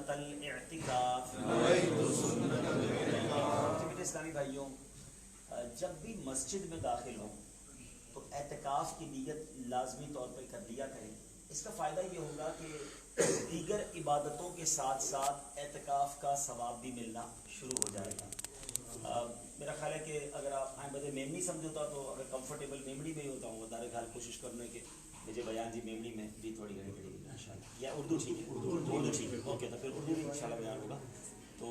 سنت الاعتکاف۔ میرے اسلامی بھائیوں، جب بھی مسجد میں داخل ہوں تو اعتکاف کی نیت لازمی طور پر کر لیا کریں۔ اس کا فائدہ یہ ہوگا کہ دیگر عبادتوں کے ساتھ ساتھ اعتکاف کا ثواب بھی ملنا شروع ہو جائے گا۔ میرا خیال ہے کہ اگر آپ آئیں بدے میمنی سمجھوتا تو اگر کمفرٹیبل میمنی میں ہی ہوتا ہوں دار خیال کوشش کرنے کے مجھے بیان جی میمنی میں بھی تھوڑی گھڑی پڑے گی انشاءاللہ، یا اردو ٹھیک ہے، اردو ٹھیک ہے، اوکے تو پھر اردو بھی انشاءاللہ بیان ہوگا۔ تو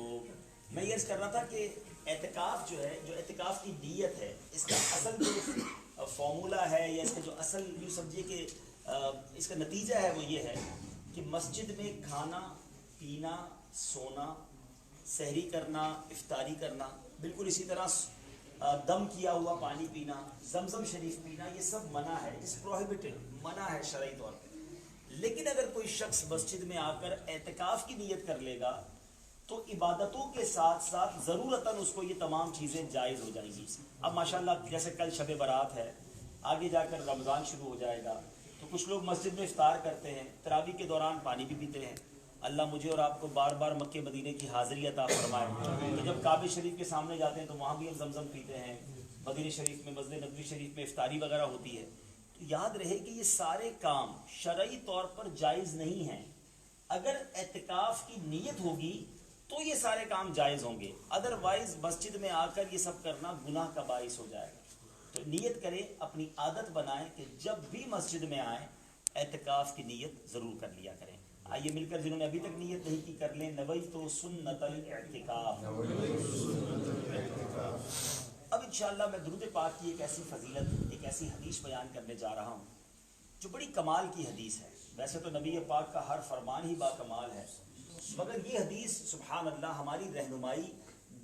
میں یہ عرض کر رہا تھا کہ اعتکاف جو ہے، جو اعتکاف کی نیت ہے، اس کا اصل جو فارمولہ ہے یا اس کا جو اصل یوں سمجھیے کہ اس کا نتیجہ ہے وہ یہ ہے کہ مسجد میں کھانا پینا، سونا، سحری کرنا، افطاری کرنا، بالکل اسی طرح دم کیا ہوا پانی پینا، زمزم شریف پینا، یہ سب منع ہے، اس پروہیبٹڈ، منع ہے شرعی طور پہ۔ لیکن اگر کوئی شخص مسجد میں آ کر اعتکاف کی نیت کر لے گا تو عبادتوں کے ساتھ ساتھ ضرورتاً اس کو یہ تمام چیزیں جائز ہو جائیں گی۔ اب ماشاءاللہ جیسے کل شب برات ہے، آگے جا کر رمضان شروع ہو جائے گا، تو کچھ لوگ مسجد میں افطار کرتے ہیں، تراویح کے دوران پانی بھی پیتے ہیں۔ اللہ مجھے اور آپ کو بار بار مکے مدینے کی حاضری عطا فرمائے کہ جب کعبہ شریف کے سامنے جاتے ہیں تو وہاں بھی ہم زمزم پیتے ہیں، مدینہ شریف میں، مسجد نبوی شریف میں افطاری وغیرہ ہوتی ہے۔ تو یاد رہے کہ یہ سارے کام شرعی طور پر جائز نہیں ہیں۔ اگر اعتکاف کی نیت ہوگی تو یہ سارے کام جائز ہوں گے، ادروائز مسجد میں آ کر یہ سب کرنا گناہ کا باعث ہو جائے گا۔ تو نیت کریں، اپنی عادت بنائیں کہ جب بھی مسجد میں آئیں اعتکاف کی نیت ضرور کر لیا کریں۔ آئیے مل کر جنہوں نے ابھی تک نیت نہیں کی کر لیں، نویت سنت الاعتکاف۔ اب انشاءاللہ میں درود پاک کی ایک ایسی فضیلت، ایک ایسی حدیث بیان کرنے جا رہا ہوں جو بڑی کمال کی حدیث ہے۔ ویسے تو نبی پاک کا ہر فرمان ہی با کمال ہے، مگر یہ حدیث سبحان اللہ ہماری رہنمائی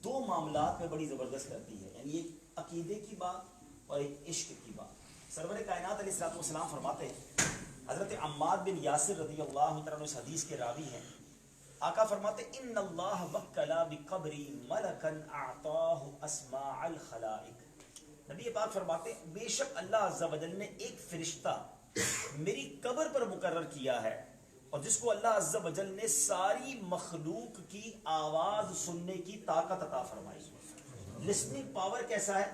دو معاملات میں بڑی زبردست کرتی ہے، یعنی ایک عقیدے کی بات اور ایک عشق کی بات۔ سرور کائنات علیہ الصلوۃ والسلام فرماتے ہیں، حضرت عمار بن یاسر رضی اللہ تعالیٰ عنہ اس حدیث کے راوی ہیں، آقا فرماتے ان اللہ وکل بقبری ملکا اعطاہ اسماء الخلائق۔ نبی پاک فرماتے بے شک اللہ عز و جل نے ایک فرشتہ میری قبر پر مقرر کیا ہے، اور جس کو اللہ عز و جل نے ساری مخلوق کی آواز سننے کی طاقت عطا فرمائی۔ لسننگ پاور کیسا ہے؟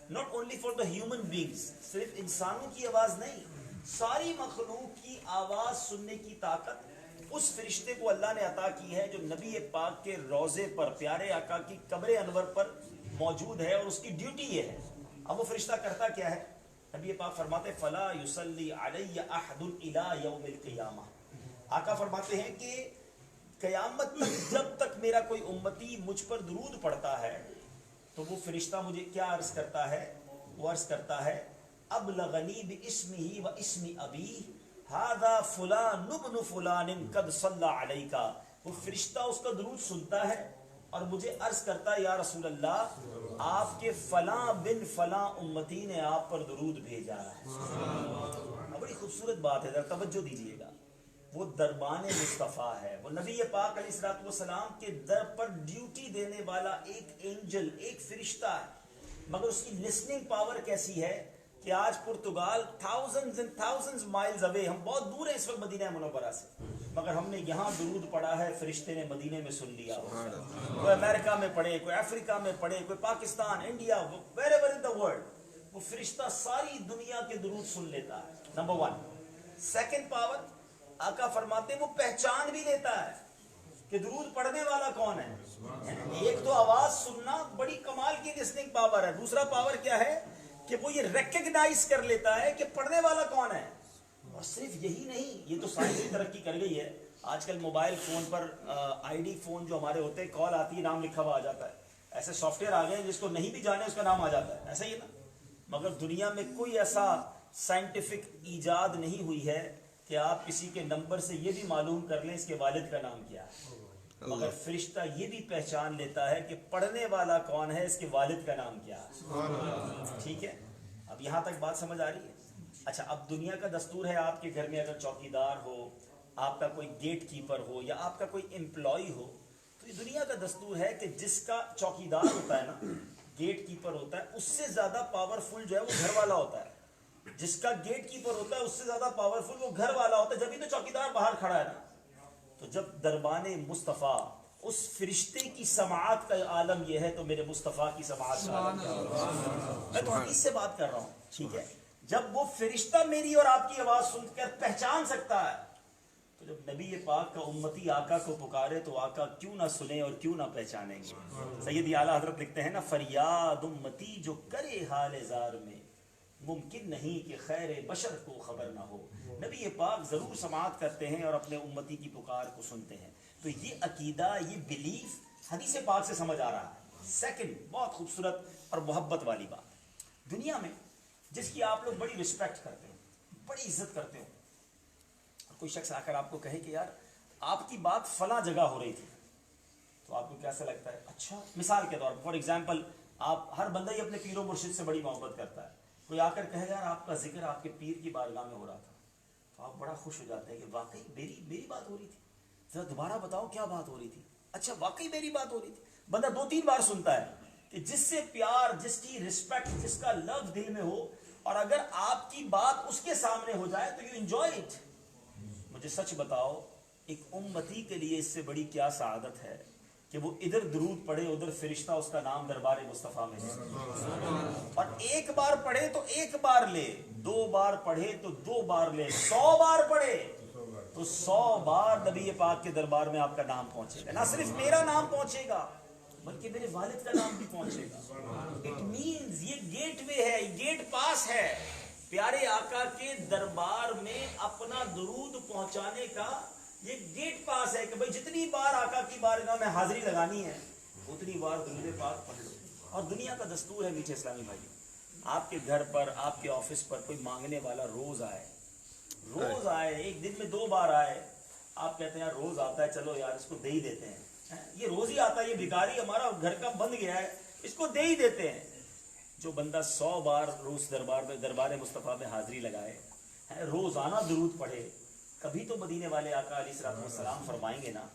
Not only for the human beings, صرف انسانوں کی آواز نہیں، ساری مخلوق کی آواز سننے کی طاقت اس فرشتے کو اللہ نے عطا کی ہے جو نبی پاک کے روضے پر، پیارے آقا کی قبر انور پر موجود ہے، اور اس کی ڈیوٹی یہ ہے۔ اب وہ فرشتہ کرتا کیا ہے؟ نبی پاک فرماتے فلا یصلی علی احد الی یوم القیامہ۔ آقا فرماتے ہیں کہ قیامت تک جب تک میرا کوئی امتی مجھ پر درود پڑھتا ہے تو وہ فرشتہ مجھے کیا عرض کرتا ہے؟ وہ عرض کرتا ہے ابلغنی باسمہ و اسم ابیہ ھذا فلان ابن فلان قد صلی علیک۔ وہ فرشتہ اس کا درود سنتا ہے اور مجھے عرض کرتا ہے یا رسول اللہ آپ کے فلاں بن فلاں امتی نے آپ پر درود بھیجا ہے۔ بڑی خوبصورت بات ہے، ذرا توجہ دیجیے گا۔ وہ دربان مصطفیٰ ہے، وہ نبی پاک علیہ الصلوۃ والسلام کے در پر ڈیوٹی دینے والا ایک اینجل، ایک فرشتہ ہے، مگر اس کی لسننگ پاور کیسی ہے کہ آج Portugal thousands and thousands miles اوے، ہم بہت دور ہیں اس وقت مدینہ منورہ سے، مگر ہم نے یہاں درود پڑھا ہے، فرشتے نے مدینے میں سن لیا۔ کوئی امریکہ میں پڑھے، کوئی افریقہ میں پڑھے، کوئی Pakistan, India, where ever in the world, وہ فرشتہ ساری دنیا کے درود سن لیتا ہے۔ Number one. سیکنڈ پاور، آقا فرماتے وہ پہچان بھی لیتا ہے کہ درود پڑھنے والا کون ہے۔ ایک تو آواز سننا بڑی کمال کی لسننگ پاور ہے، دوسرا پاور کیا ہے کہ وہ یہ ریکگنائز کر لیتا ہے کہ پڑھنے والا کون ہے۔ اور صرف یہی نہیں، یہ تو سائنس کی ترقی کر گئی ہے، آج کل mobile phone per I D phone جو ہمارے ہوتے ہیں، کال آتی ہے، نام لکھا ہوا آ جاتا ہے، ایسے سافٹ ویئر آ گئے ہیں جس کو نہیں بھی جانے اس کا نام آ جاتا ہے، ایسا ہی ہے نا۔ مگر دنیا میں کوئی ایسا سائنٹیفک ایجاد نہیں ہوئی ہے کہ آپ کسی کے نمبر سے یہ بھی معلوم کر لیں اس کے والد کا نام کیا ہے، مگر فرشتہ یہ بھی پہچان لیتا ہے کہ پڑھنے والا کون ہے، اس کے والد کا نام کیا ہے۔ ٹھیک ہے، اب یہاں تک بات سمجھ آ رہی ہے؟ اچھا، اب دنیا کا دستور ہے آپ کے گھر میں اگر چوکیدار ہو، آپ کا کوئی گیٹ کیپر ہو یا آپ کا کوئی امپلائی ہو، تو یہ دنیا کا دستور ہے کہ جس کا چوکیدار ہوتا ہے نا، گیٹ کیپر ہوتا ہے، اس سے زیادہ پاورفل جو ہے وہ گھر والا ہوتا ہے۔ جس کا گیٹ کیپر ہوتا ہے اس سے زیادہ پاورفل وہ گھر والا ہوتا ہے، جبھی تو چوکیدار باہر کھڑا ہے نا۔ تو جب دربان مصطفیٰ اس فرشتے کی سماعت کا عالم یہ ہے تو میرے مصطفیٰ کی سماعت کا عالم کیا ہوگا؟ میں تو حدیث سے بات کر رہا ہوں، ٹھیک ہے؟ جب وہ فرشتہ میری اور آپ کی آواز سن کر پہچان سکتا ہے، تو جب نبی پاک کا امتی آقا کو پکارے تو آقا کیوں نہ سنے اور کیوں نہ پہچانیں گے؟ سیدی اعلیٰ حضرت لکھتے ہیں نا، فریاد امتی جو کرے حال زار میں، ممکن نہیں کہ خیر بشر کو خبر نہ ہو۔ نبی پاک ضرور سماعت کرتے ہیں اور اپنے امتی کی پکار کو سنتے ہیں۔ تو یہ عقیدہ، یہ بلیف حدیث پاک سے سمجھ آ رہا ہے۔ سیکنڈ، بہت خوبصورت اور محبت والی بات، دنیا میں جس کی آپ لوگ بڑی رسپیکٹ کرتے ہو، بڑی عزت کرتے ہو، اور کوئی شخص آ کر آپ کو کہے کہ یار آپ کی بات فلاں جگہ ہو رہی تھی، تو آپ کو کیسا لگتا ہے؟ اچھا، مثال کے طور پر فار ایگزامپل، آپ ہر بندہ ہی اپنے پیر و مرشد سے بڑی محبت کرتا ہے، کوئی آ کر کہے یار آپ کا ذکر آپ کے پیر کی بارگاہ میں ہو رہا تھا، تو آپ بڑا خوش ہو جاتے ہیں کہ واقعی میری بات ہو رہی تھی، ذرا دوبارہ بتاؤ کیا بات ہو رہی تھی؟ اچھا واقعی میری بات ہو رہی تھی۔ بندہ 2-3 بار سنتا ہے کہ جس سے پیار، جس کی رسپیکٹ، جس کا لو دل میں ہو، اور اگر آپ کی بات اس کے سامنے ہو جائے تو یو انجوائے اٹ۔ مجھے سچ بتاؤ، ایک امتی کے لیے اس سے بڑی کیا سعادت ہے کہ وہ ادھر درود پڑھے، ادھر فرشتہ اس کا نام دربار مصطفیٰ میں ہے، اور ایک بار پڑھے تو ایک بار لے، 2 بار پڑھے تو 2 بار لے، 100 بار پڑھے تو 100 بار نبی پاک کے دربار میں آپ کا نام پہنچے گا۔ نہ صرف میرا نام پہنچے گا بلکہ میرے والد کا نام بھی پہنچے گا۔ اٹ مینز یہ گیٹ وے ہے، گیٹ پاس ہے پیارے آقا کے دربار میں اپنا درود پہنچانے کا۔ یہ گیٹ پاس ہے کہ بھئی جتنی بار آقا کی بارگاہ میں حاضری لگانی ہے اتنی بار درود پاک پڑھ لو۔ اور دنیا کا دستور ہے میٹھے اسلامی بھائی، آپ کے گھر پر، آپ کے آفس پر کوئی مانگنے والا روز آئے، ایک دن میں 2 بار آئے، آپ کہتے ہیں یار روز آتا ہے، چلو یار اس کو دے ہی دیتے ہیں، یہ روز ہی آتا ہے، یہ بھکاری ہمارا گھر کا بند گیا ہے، اس کو دے ہی دیتے ہیں۔ جو بندہ 100 بار روز دربار مصطفیٰ میں حاضری لگائے، روزانہ درود پڑھے، کبھی تو مدینے والے آقا علیہ الصلوۃ والسلام فرمائیں گے نا،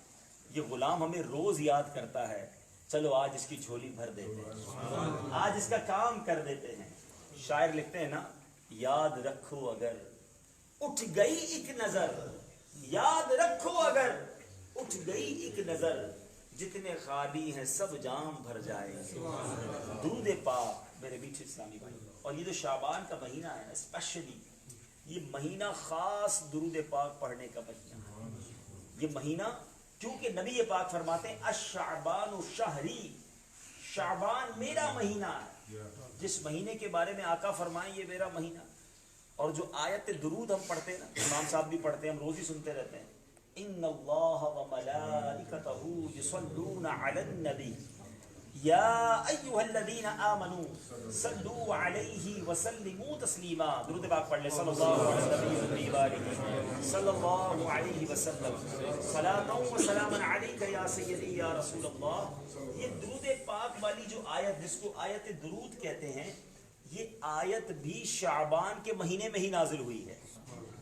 یہ غلام ہمیں روز یاد کرتا ہے، چلو آج اس کی جھولی بھر دیتے ہیں، آج اس کا کام کر دیتے ہیں۔ شاعر لکھتے ہیں نا، یاد رکھو اگر اٹھ گئی ایک نظر، یاد رکھو اگر اٹھ گئی ایک نظر، جتنے خالی ہیں سب جام بھر جائیں گے۔ درود پاک میرے میٹھے اسلامی بھائی، اور یہ جو شعبان کا مہینہ ہے اسپیشلی، یہ مہینہ خاص درود پاک پڑھنے کا مہینہ ہے۔ یہ مہینہ کیونکہ نبی پاک فرماتے ہیں الشعبان شہری، شعبان میرا مہینہ ہے۔ جس مہینے کے بارے میں آقا فرمائیں یہ میرا مہینہ، اور جو آیت درود ہم پڑھتے ہیں نا، امام صاحب بھی پڑھتے ہیں، ہم روز ہی سنتے رہتے ہیں، ان اللہ وملائکتہ یصلون علی النبی یا ایھا الذین آمنوا صلوا علیہ وسلموا تسلیما۔ درود پاک پڑھ لیں، صلی اللہ علیہ وسلم، صلی اللہ علیہ وسلم، صلاۃ و سلاما علیک یا سیدی یا رسول اللہ۔ یہ درود پاک والی جو آیت، جس کو آیت درود کہتے ہیں، یہ آیت بھی شعبان کے مہینے میں ہی نازل ہوئی ہے،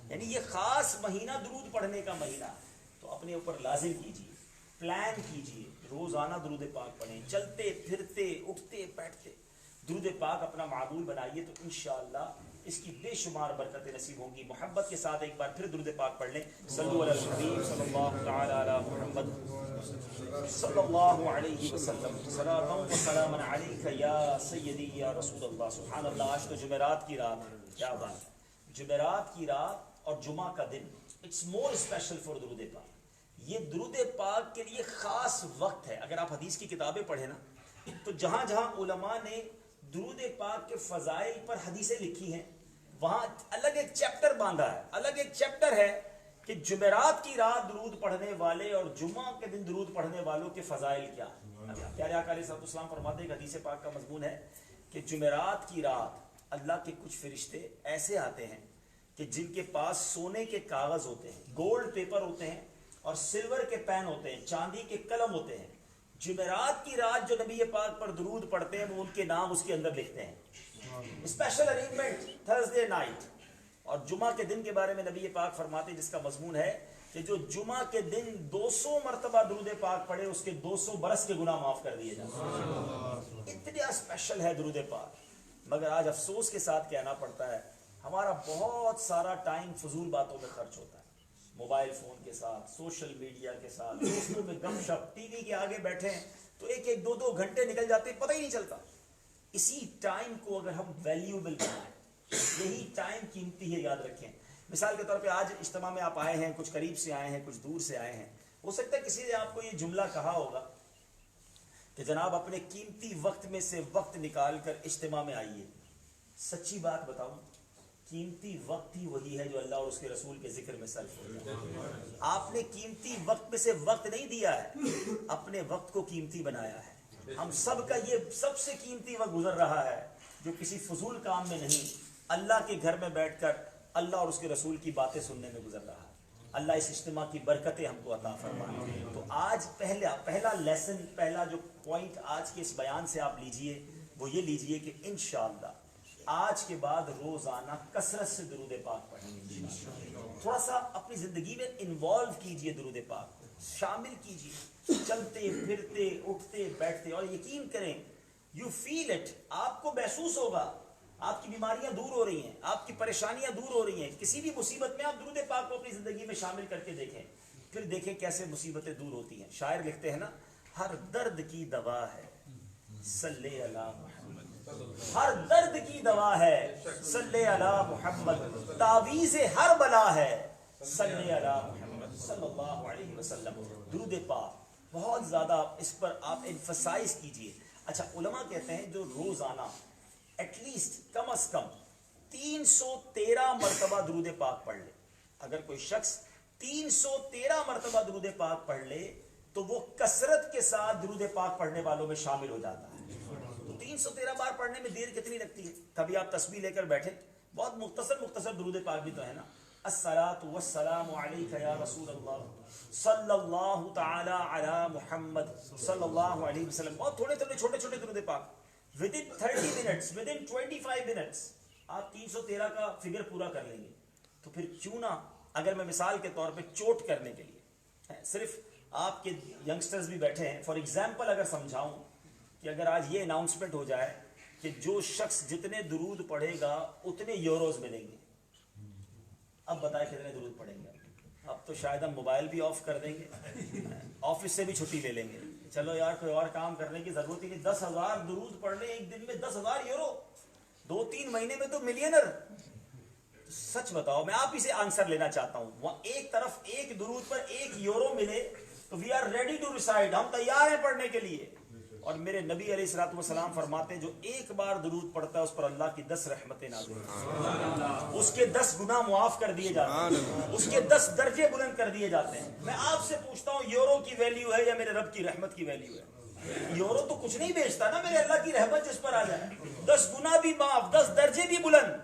یعنی یہ خاص مہینہ درود پڑھنے کا مہینہ۔ تو اپنے اوپر لازم کیجیے، پلان کیجیے، روزانہ درود پاک پڑھیں، چلتے پھرتے اٹھتے بیٹھتے درود پاک اپنا معمول بنائیے، تو انشاءاللہ اس کی بے شمار برکتیں نصیب ہوں گی۔ محبت کے ساتھ ایک بار پھر درود پاک پڑھ لیں، صلو علی الحبیب صلی اللہ تعالی علی محمد صلی اللہ علیہ وسلم، صلاۃ و سلاما علیک یا سیدی یا رسول اللہ۔ سبحان اللہ، آج تو جمعرات کی رات ہے، کیا بات ہے، جمعرات کی رات اور جمعہ کا دن، اٹس مور اسپیشل فار درود پاک۔ یہ درود پاک کے لیے خاص وقت ہے۔ اگر آپ حدیث کی کتابیں پڑھیں نا، تو جہاں جہاں علماء نے درود پاک کے فضائل پر حدیثیں لکھی ہیں، وہاں الگ ایک چیپٹر باندھا ہے، الگ ایک چیپٹر ہے کہ جمعرات کی رات درود پڑھنے والے اور جمعہ کے دن درود پڑھنے والوں کے فضائل کیا ہیں۔ پیارے آقا علیہ السلام فرماتے ہیں کہ حدیث پاک کا مضمون ہے کہ جمعرات کی رات اللہ کے کچھ فرشتے ایسے آتے ہیں کہ جن کے پاس سونے کے کاغذ ہوتے ہیں، گولڈ پیپر ہوتے ہیں، اور سلور کے پین ہوتے ہیں، چاندی کے قلم ہوتے ہیں۔ جمعرات کی رات جو نبی پاک پر درود پڑھتے ہیں وہ ان کے نام اس کے اندر لکھتے ہیں، اسپیشل ارینجمنٹ تھرسڈے نائٹ۔ اور جمعہ کے دن کے بارے میں نبی پاک فرماتے ہیں، جس کا مضمون ہے کہ جو جمعہ کے دن 200 مرتبہ درود پاک پڑھے اس کے 200 برس کے گناہ معاف کر دیے جاتے ہیں۔ اتنا اسپیشل ہے درود پاک، مگر آج افسوس کے ساتھ کہنا پڑتا ہے ہمارا بہت سارا ٹائم فضول باتوں میں خرچ ہوتا ہے۔ موبائل فون کے ساتھ، سوشل میڈیا کے ساتھ، دوستوں میں گپ شپ، ٹی وی کے آگے بیٹھے ہیں تو ایک ایک دو دو گھنٹے نکل جاتے ہیں، پتہ ہی نہیں چلتا. اسی ٹائم کو اگر ہم ویلیوبل بنائیں، یہی ٹائم قیمتی ہے، یاد رکھیں. مثال کے طور پہ آج اجتماع میں آپ آئے ہیں، کچھ قریب سے آئے ہیں، کچھ دور سے آئے ہیں. ہو سکتا ہے کسی نے آپ کو یہ جملہ کہا ہوگا کہ جناب اپنے قیمتی وقت میں سے وقت نکال کر اجتماع میں آئیے. سچی بات بتاؤں، قیمتی وقت ہی وہی ہے جو اللہ اور اس کے رسول کے ذکر میں صرف ہوتا ہے. آپ نے قیمتی وقت میں سے وقت نہیں دیا ہے، اپنے وقت کو قیمتی بنایا ہے. ہم سب کا یہ سب سے قیمتی وقت گزر رہا ہے جو کسی فضول کام میں نہیں، اللہ کے گھر میں بیٹھ کر اللہ اور اس کے رسول کی باتیں سننے میں گزر رہا ہے. اللہ اس اجتماع کی برکتیں ہم کو عطا فرمائے. تو آج پہلا لیسن، پہلا جو پوائنٹ آج کے اس بیان سے آپ لیجئے وہ یہ لیجئے کہ انشاءاللہ آج کے بعد روزانہ کثرت سے درود پاک پڑھیں گے. تھوڑا سا اپنی زندگی میں انوالو کیجئے، درود پاک کو شامل کیجئے، چلتے پھرتے اٹھتے بیٹھتے، اور یقین کریں یو فیل اٹ، آپ کو محسوس ہوگا آپ کی بیماریاں دور ہو رہی ہیں، آپ کی پریشانیاں دور ہو رہی ہیں. کسی بھی مصیبت میں آپ درود پاک کو اپنی زندگی میں شامل کر کے دیکھیں، پھر دیکھیں کیسے مصیبتیں دور ہوتی ہیں. شاعر لکھتے ہیں نا، ہر درد کی دوا ہے صلی علی محمد، ہر درد کی دوا ہے صلی علی محمد، تعویذ ہر بلا ہے صلی علی محمد صلی اللہ علیہ وسلم. درود پاک بہت زیادہ اس پر آپ ایمفسائز کیجئے. اچھا، علماء کہتے ہیں جو روزانہ ایٹ لیسٹ کم از کم 313 مرتبہ درود پاک پڑھ لے، اگر کوئی شخص 313 مرتبہ درود پاک پڑھ لے تو وہ کثرت کے ساتھ درود پاک پڑھنے والوں میں شامل ہو جاتا ہے. تو 313 بار پڑھنے میں دیر کتنی لگتی ہے؟ کبھی آپ تسبیح لے کر بیٹھے، بہت مختصر درود پاک بھی تو ہے نا. الصلاۃ والسلام علیک یا رسول اللہ صلی اللہ تعالی علی محمد صلی اللہ علیہ وسلم. بہت تھوڑے چھوٹے درود پاک. within 30 minutes, within 25 minutes آپ 313 کا فگر پورا کر لیں گے. تو پھر کیوں نہ، اگر میں مثال کے طور پہ چوٹ کرنے کے لیے صرف آپ کے ینگسٹرز بھی بیٹھے ہیں، فار ایگزامپل اگر سمجھاؤں کہ اگر آج یہ اناؤنسمنٹ ہو جائے کہ جو شخص جتنے درود پڑھے گا اتنے یوروز ملیں گے، اب بتائیں کتنے درود پڑھیں گے؟ اب تو شاید ہم موبائل بھی آف کر دیں گے، آفس سے بھی چھٹی لے لیں گے. چلو یار کوئی اور کام کرنے کی ضرورت ہی نہیں. 10,000 درود پڑھ لیں ایک دن میں، 10,000 یورو، 2-3 مہینے میں تو ملینر. سچ بتاؤ، میں آپ ہی سے آنسر لینا چاہتا ہوں. وہاں ایک طرف ایک درود پر 1 یورو ملے تو we are ready to reside, ہم تیار ہیں پڑھنے کے لیے. اور میرے نبی علیہ الصلوۃ والسلام فرماتے ہیں جو ایک بار درود پڑھتا ہے اس پر اللہ کی 10 رحمتیں نازل ہوتی ہیں، اس کے 10 گناہ معاف کر دیے جاتے ہیں، اس کے 10 درجے بلند کر دیے جاتے ہیں. میں آپ سے پوچھتا ہوں، یورو کی ویلیو ہے یا میرے رب کی رحمت کی ویلیو ہے؟ یورو تو کچھ نہیں بیچتا نا، میرے اللہ کی رحمت جس پر آ جائے، 10 گناہ بھی معاف، 10 درجے بھی بلند.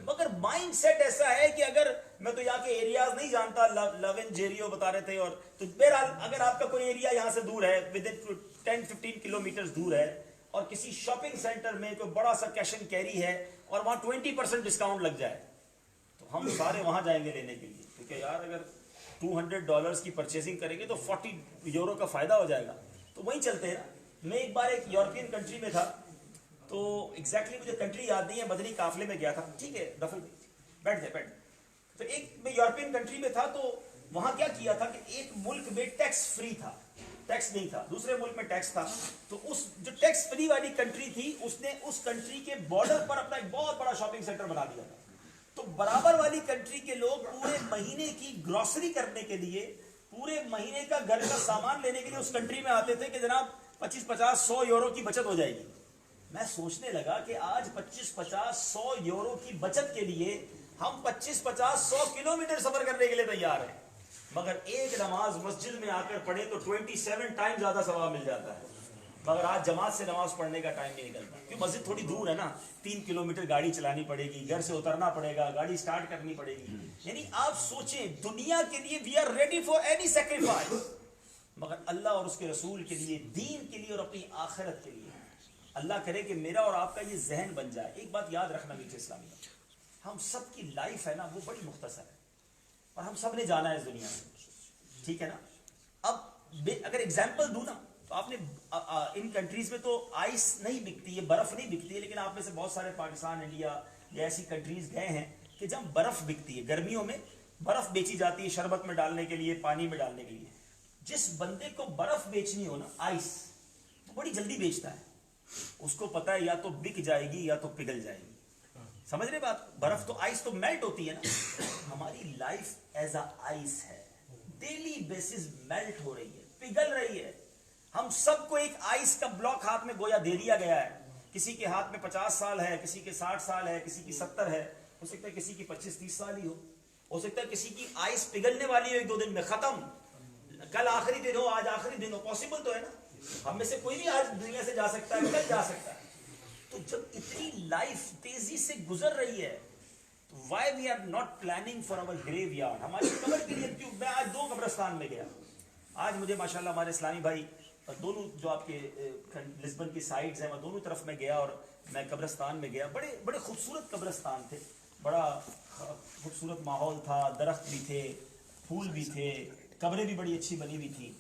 مگر مائنڈ سیٹ ایسا ہے کہ اگر میں تو یہاں کے ایریاز نہیں جانتا، لوین جیریو بتا رہے تھے، اور تو بہرحال اگر آپ کا کوئی ایریا یہاں سے دور ہے، ود ان 10-15 کلومیٹر دور ہے، اور کسی شاپنگ سینٹر میں کوئی بڑا سا کیش اینڈ کیری ہے اور وہاں 20% ڈسکاؤنٹ لگ جائے تو ہم سارے وہاں جائیں گے لینے کے لیے، کیونکہ یار اگر $200 کی پرچیزنگ کریں گے تو 40 یورو کا فائدہ ہو جائے گا. تو وہیں چلتے ہیں. میں ایک بار ایک یورپین کنٹری میں تھا، تو ایگزیکٹلی مجھے کنٹری یاد نہیں ہے، مدنی قافلے میں گیا تھا. ٹھیک ہے، دفل بیٹھ جائے. تو ایک میں یورپین کنٹری میں تھا، تو وہاں کیا کیا تھا کہ ایک ملک میں ٹیکس فری تھا، ٹیکس نہیں تھا، دوسرے ملک میں ٹیکس تھا. تو اس جو ٹیکس فری والی کنٹری تھی، اس نے اس کنٹری کے بارڈر پر اپنا ایک بہت بڑا شاپنگ سینٹر بنا دیا تھا. تو برابر والی کنٹری کے لوگ پورے مہینے کی گروسری کرنے کے لیے، پورے مہینے کا گھر کا سامان لینے کے لیے اس کنٹری میں آتے تھے کہ جناب 25-50-100 یورو کی بچت ہو جائے گی. میں سوچنے لگا کہ آج 25-50-100 یورو کی بچت کے لیے ہم 25-50-100 کلومیٹر سفر کرنے کے لیے تیار ہیں، مگر ایک نماز مسجد میں آ کر پڑھیں تو 27 ٹائم زیادہ ثواب مل جاتا ہے. مگر آج جماعت سے نماز پڑھنے کا ٹائم نہیں نکلتا، کیونکہ مسجد تھوڑی دور ہے نا، 3 کلومیٹر گاڑی چلانی پڑے گی، گھر سے اترنا پڑے گا، گاڑی سٹارٹ کرنی پڑے گی. یعنی آپ سوچیں، دنیا کے لیے we are ready for any sacrifice, مگر اللہ اور اس کے رسول کے لیے، دین کے لیے اور اپنی آخرت کے لیے. اللہ کرے کہ میرا اور آپ کا یہ ذہن بن جائے. ایک بات یاد رکھنا میٹھے اسلامی، ہم سب کی لائف ہے نا وہ بڑی مختصر ہے، اور ہم سب نے جانا ہے اس دنیا سے، ٹھیک ہے نا. اب اگر ایگزامپل دوں نا تو آپ نے ان کنٹریز میں تو آئس نہیں بکتی ہے، برف نہیں بکتی ہے، لیکن آپ میں سے بہت سارے پاکستان، انڈیا یا ایسی کنٹریز گئے ہیں کہ جب برف بکتی ہے گرمیوں میں، برف بیچی جاتی ہے شربت میں ڈالنے کے لیے, پانی میں ڈالنے کے لیے. جس بندے کو برف بیچنی ہو نا, آئس, تو بڑی جلدی بیچتا ہے. اس کو پتا ہے یا تو بک جائے گی یا تو پگھل جائے گی. سمجھ رہے بات؟ برف تو آئس تو میلٹ ہوتی ہے نا. ہماری لائف ایز اے آئس ہے, ڈیلی بیسس میلٹ ہو رہی ہے, پگھل رہی ہے. ہم سب کو ایک آئس کا بلاک ہاتھ میں گویا دے دیا گیا ہے. کسی کے ہاتھ میں 50 سال ہے, کسی کے 60 سال ہے, کسی کی 70 ہے, ہو سکتا ہے کسی کی 25-30 سال ہی ہو سکتا ہے کسی کی آئس پگھلنے والی ہو 1-2 دن میں, ختم. کل آخری دن ہو, آج آخری دن ہو, پاسبل تو ہے نا. ہم میں سے کوئی بھی آج دنیا سے جا سکتا ہے, کل جا سکتا ہے. تو جب اتنی لائف تیزی سے گزر رہی ہے, why we are not planning for our graveyard, ہماری قبر کے لیے کیوں. میں آج 2 قبرستان میں گیا. آج مجھے ماشاءاللہ ہمارے اسلامی بھائی دونوں جو آپ کے لسبن کی سائڈز ہیں, میں دونوں طرف میں گیا اور میں قبرستان میں گیا. بڑے بڑے خوبصورت قبرستان تھے, بڑا خوبصورت ماحول تھا, درخت بھی تھے, پھول بھی تھے, قبریں بھی بڑی اچھی بنی ہوئی تھی.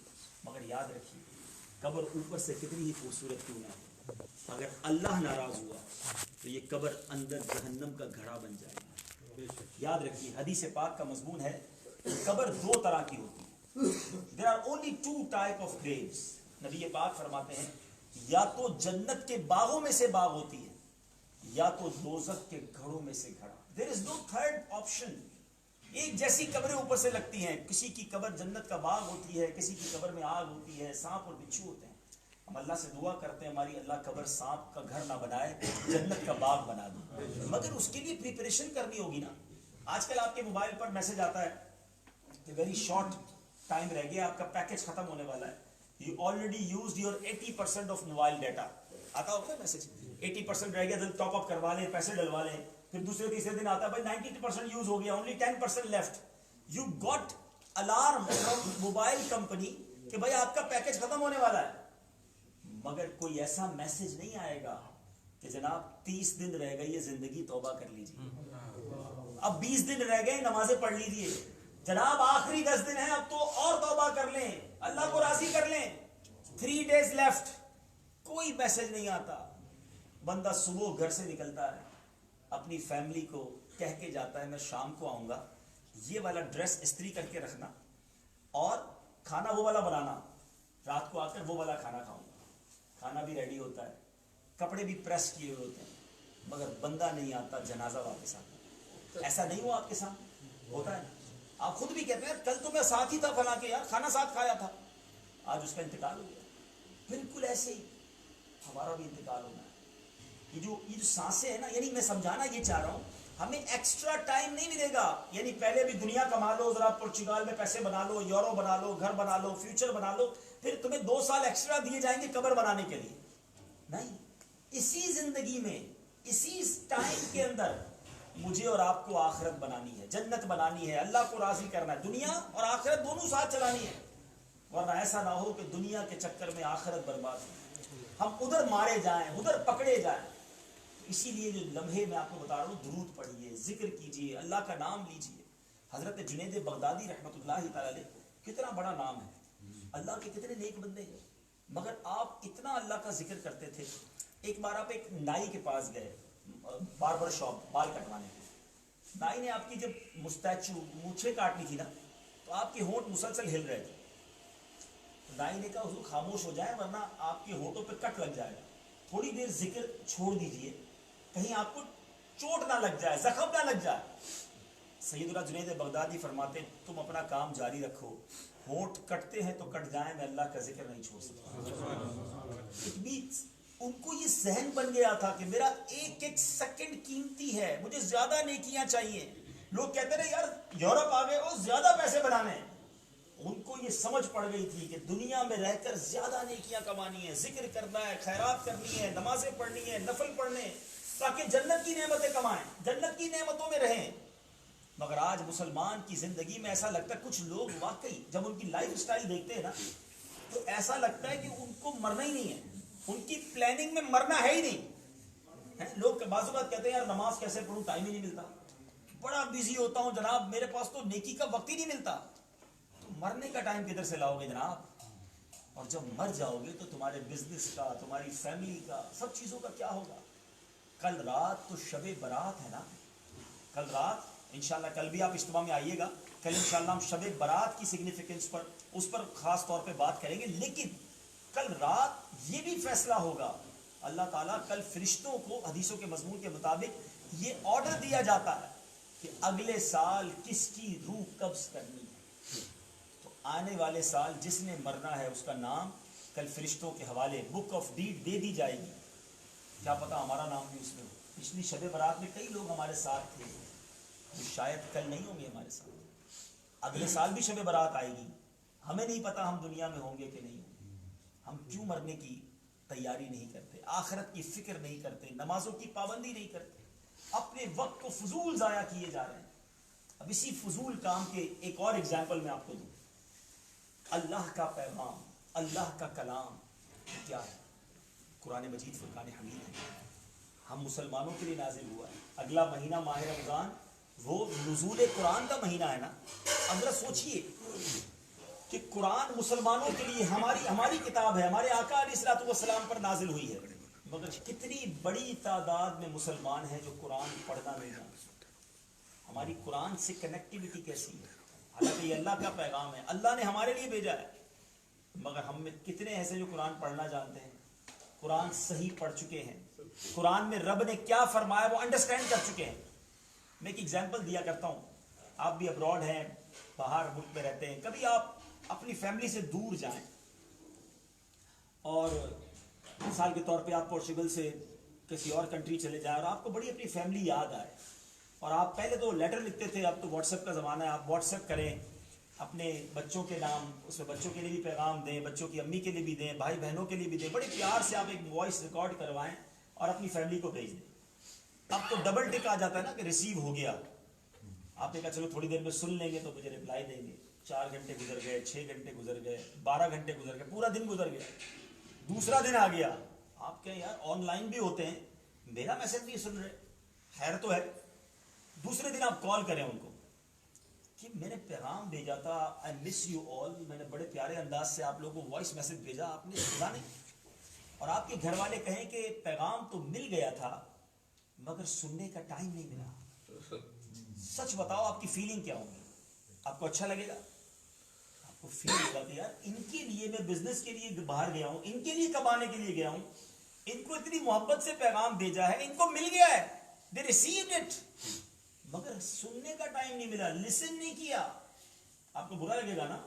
مگر یاد رکھیے, قبر اوپر سے کتنی ہی خوبصورت کیوں نہ ہو, اگر اللہ ناراض ہوا تو یہ قبر اندر جہنم کا گھڑا بن جائے گا. یاد رکھیے, حدیث پاک کا مضمون ہے قبر 2 طرح کی ہوتی ہے. There are only 2 type of graves. نبی پاک فرماتے ہیں یا تو جنت کے باغوں میں سے باغ ہوتی ہے, یا تو دوزخ کے گھڑوں میں سے گھڑا. There is no third option. ایک جیسی قبریں اوپر سے لگتی ہیں, کسی کی قبر جنت کا باغ ہوتی ہے, کسی کی قبر میں آگ ہوتی ہے, سانپ اور بچھو ہوتے ہیں. ہم اللہ سے دعا کرتے ہیں ہماری اللہ قبر سانپ کا گھر نہ بنائے, جنت کا باغ بنا دے. مگر اس کے لیے پریپریشن کرنی ہوگی نا. آج کل آپ کے موبائل پر میسج آتا ہے کہ ویری شارٹ ٹائم رہ گیا, آپ کا پیکج ختم ہونے والا ہے, you already used your 80% of mobile data. آتا ہوگا میسج 80% رہ گیا, ٹاپ اپ کروا لیں, پیسے ڈلوا لیں. پھر دوسرے تیسرے دن آتا ہے بھائی 90% یوز ہو گیا, only 10% left. You got alarm from mobile company کہ بھائی آپ کا پیکج ختم ہونے والا ہے. مگر کوئی ایسا میسج نہیں آئے گا کہ جناب 30 دن رہ گئی ہے زندگی, توبہ کر لیجیے. اب 20 دن رہ گئے, نمازیں پڑھ لیجیے. جناب آخری 10 دن ہیں, اب تو اور توبہ کر لیں, اللہ کو راضی کر لیں. 3 days لیفٹ. کوئی میسج نہیں آتا. بندہ صبح گھر سے نکلتا ہے, اپنی فیملی کو کہہ کے جاتا ہے میں شام کو آؤں گا, یہ والا ڈریس استری کر کے رکھنا, اور کھانا وہ والا بنانا, رات کو آ کر وہ والا کھانا کھاؤں گا. کھانا بھی ریڈی ہوتا ہے, کپڑے بھی پریس کیے ہوئے ہوتے ہیں, مگر بندہ نہیں آتا جنازہ واپس آتا. ایسا نہیں ہوا آپ کے ساتھ؟ ہوتا ہے نا. آپ خود بھی کہتے ہیں کل تو میں ساتھ ہی تھا فلاں کے, یار کھانا ساتھ کھایا تھا, آج اس کا انتقال ہو گیا. بالکل ایسے ہی ہمارا بھی انتقال ہونا ہے. یہ جو سانسیں ہیں نا, یعنی میں سمجھانا یہ چاہ رہا ہوں, ہمیں ایکسٹرا ٹائم نہیں ملے گا. یعنی پہلے بھی دنیا کما لو, ذرا پرتگال میں پیسے بنا لو, یورو بنا لو, گھر بنا لو, فیوچر بنا لو, پھر تمہیں 2 سال ایکسٹرا دیے جائیں گے قبر بنانے کے لیے. نہیں, اسی زندگی میں, اسی ٹائم کے اندر مجھے اور آپ کو آخرت بنانی ہے, جنت بنانی ہے, اللہ کو راضی کرنا ہے. دنیا اور آخرت دونوں ساتھ چلانی ہے, ورنہ ایسا نہ ہو کہ دنیا کے چکر میں آخرت برباد ہو, ہم ادھر مارے جائیں, ادھر پکڑے جائیں. اسی لیے جو لمحے میں آپ کو بتا رہا ہوں, درود پڑھیے, ذکر کیجیے, اللہ کا نام لیجیے. حضرت جنید بغدادی رحمۃ اللہ تعالی علیہ, کتنا بڑا نام ہے, اللہ کے کتنے نیک بندے ہیں, مگر آپ اتنا اللہ کا ذکر کرتے تھے. ایک بار آپ ایک نائی کے پاس گئے, باربر شاپ, بال کٹوانے کے. نائی نے آپ کی جب مسٹیچو مونچھیں کاٹنی تھی نا, تو آپ کے ہونٹ مسلسل ہل رہے تھے. نائی نے کہا حضور خاموش ہو جائیں ورنہ آپ کے ہونٹوں پہ کٹ لگ جائے گا, تھوڑی دیر ذکر چھوڑ دیجئے, کہیں آپ کو چوٹ نہ لگ جائے, زخم نہ لگ جائے. سیدنا جنید بغدادی فرماتے تم اپنا کام جاری رکھو, ہونٹ کٹتے ہیں تو کٹ جائیں, میں اللہ کا ذکر نہیں چھوڑ سکتا. ان کو یہ ذہن بن گیا تھا کہ میرا ایک ایک سیکنڈ قیمتی ہے, مجھے زیادہ نیکیاں چاہیے. لوگ کہتے رہے یار یورپ آ گئے اور زیادہ پیسے بنانے ہیں. ان کو یہ سمجھ پڑ گئی تھی کہ دنیا میں رہ کر زیادہ نیکیاں کمانی ہے, ذکر کرنا ہے, خیرات کرنی ہے, نمازیں پڑھنی ہے, نفل پڑھنے, تاکہ جنت کی نعمتیں کمائیں, جنت کی نعمتوں میں رہیں. مگر آج مسلمان کی زندگی میں ایسا لگتا ہے, کچھ لوگ واقعی جب ان کی لائف سٹائل دیکھتے ہیں نا, تو ایسا لگتا ہے کہ ان کو مرنا ہی نہیں ہے, ان کی پلاننگ میں مرنا ہے ہی نہیں. لوگ بعض اوقات کہتے ہیں یار نماز کیسے پڑھوں, ٹائم ہی نہیں ملتا, بڑا بزی ہوتا ہوں جناب, میرے پاس تو نیکی کا وقت ہی نہیں ملتا. تو مرنے کا ٹائم کدھر سے لاؤ گے جناب؟ اور جب مر جاؤ گے تو تمہارے بزنس کا, تمہاری فیملی کا, سب چیزوں کا کیا ہوگا؟ کل رات تو شب برات ہے نا, کل رات انشاءاللہ, کل بھی آپ اجتماع میں آئیے گا, کل انشاءاللہ ہم شب برات کی سگنیفیکنس پر اس پر خاص طور پہ بات کریں گے. لیکن کل رات یہ بھی فیصلہ ہوگا, اللہ تعالیٰ کل فرشتوں کو حدیثوں کے مضمون کے مطابق یہ آرڈر دیا جاتا ہے کہ اگلے سال کس کی روح قبض کرنی ہے. تو آنے والے سال جس نے مرنا ہے اس کا نام کل فرشتوں کے حوالے بک آف ڈیڈ دے دی جائے گی. کیا پتا ہمارا نام بھی اس میں ہو. پچھلی شب برات میں کئی لوگ ہمارے ساتھ تھے جو شاید کل نہیں ہوں گے ہمارے ساتھ. اگلے سال بھی شب برات آئے گی, ہمیں نہیں پتا ہم دنیا میں ہوں گے کہ نہیں ہوں گے. ہم کیوں مرنے کی تیاری نہیں کرتے, آخرت کی فکر نہیں کرتے, نمازوں کی پابندی نہیں کرتے, اپنے وقت کو فضول ضائع کیے جا رہے ہیں. اب اسی فضول کام کے ایک اور اگزامپل میں آپ کو دوں. اللہ کا پیغام, اللہ کا کلام کیا ہے؟ قرآن مجید فرقان حمید ہے. ہم مسلمانوں کے لیے نازل ہوا ہے. اگلا مہینہ ماہ رمضان وہ نزول قرآن کا مہینہ ہے نا. اب ذرا سوچئے کہ قرآن مسلمانوں کے لیے ہماری کتاب ہے, ہمارے آقا علیہ الصلوۃ والسلام پر نازل ہوئی ہے, مگر کتنی بڑی تعداد میں مسلمان ہیں جو قرآن پڑھنا نہیں جانتے. ہماری قرآن سے کنیکٹیوٹی کیسی ہے؟ حالانکہ یہ اللہ کا پیغام ہے, اللہ نے ہمارے لیے بھیجا ہے, مگر ہم میں کتنے ایسے جو قرآن پڑھنا جانتے ہیں, قرآن صحیح پڑھ چکے ہیں, قرآن میں رب نے کیا فرمایا وہ انڈرسٹینڈ کر چکے ہیں. میں ایک ایگزامپل دیا کرتا ہوں. آپ بھی ابراڈ ہیں, باہر ملک میں رہتے ہیں, کبھی آپ اپنی فیملی سے دور جائیں اور مثال کے طور پہ آپ پورچوگل سے کسی اور کنٹری چلے جائیں اور آپ کو بڑی اپنی فیملی یاد آئے, اور آپ پہلے تو لیٹر لکھتے تھے, اب تو واٹس ایپ کا زمانہ ہے, آپ واٹس ایپ کریں اپنے بچوں کے نام, اس میں بچوں کے لیے بھی پیغام دیں, بچوں کی امی کے لیے بھی دیں, بھائی بہنوں کے لیے بھی دیں, بڑے پیار سے آپ ایک وائس ریکارڈ کروائیں اور اپنی فیملی کو بھیج دیں. اب تو ڈبل ٹک آ جاتا ہے نا کہ ریسیو ہو گیا. آپ نے کہا چلو تھوڑی دیر میں سن لیں گے تو مجھے رپلائی دیں گے. 4 گھنٹے گزر گئے, 6 گھنٹے گزر گئے, 12 گھنٹے گزر گئے, پورا دن گزر گیا, دوسرا دن آ گیا. آپ کہیں یار آن لائن بھی ہوتے ہیں, میرا میسج نہیں سن رہے, خیر تو ہے. دوسرے دن آپ کال کریں ان کو کہ میں نے پیغام بھیجا تھا, آئی مس یو آل, میں نے بڑے پیارے انداز سے آپ لوگوں کو وائس میسج بھیجا, آپ نے سنا نہیں. اور آپ کے گھر والے کہیں کہ پیغام تو مل گیا تھا مگر سننے کا ٹائم نہیں ملا. سچ بتاؤ آپ کی فیلنگ کیا ہوگی؟ آپ کو اچھا لگے گا؟ آپ کو فیل ہوگا کہ یار ان کے لیے میں بزنس کے لیے باہر گیا ہوں, ان کے لیے کمانے کے لیے گیا ہوں, ان کو اتنی محبت سے پیغام بھیجا ہے, ان کو مل گیا ہے, they received it, مگر سننے کا ٹائم نہیں ملا, لسن نہیں کیا. آپ کو برا لگے گا نا.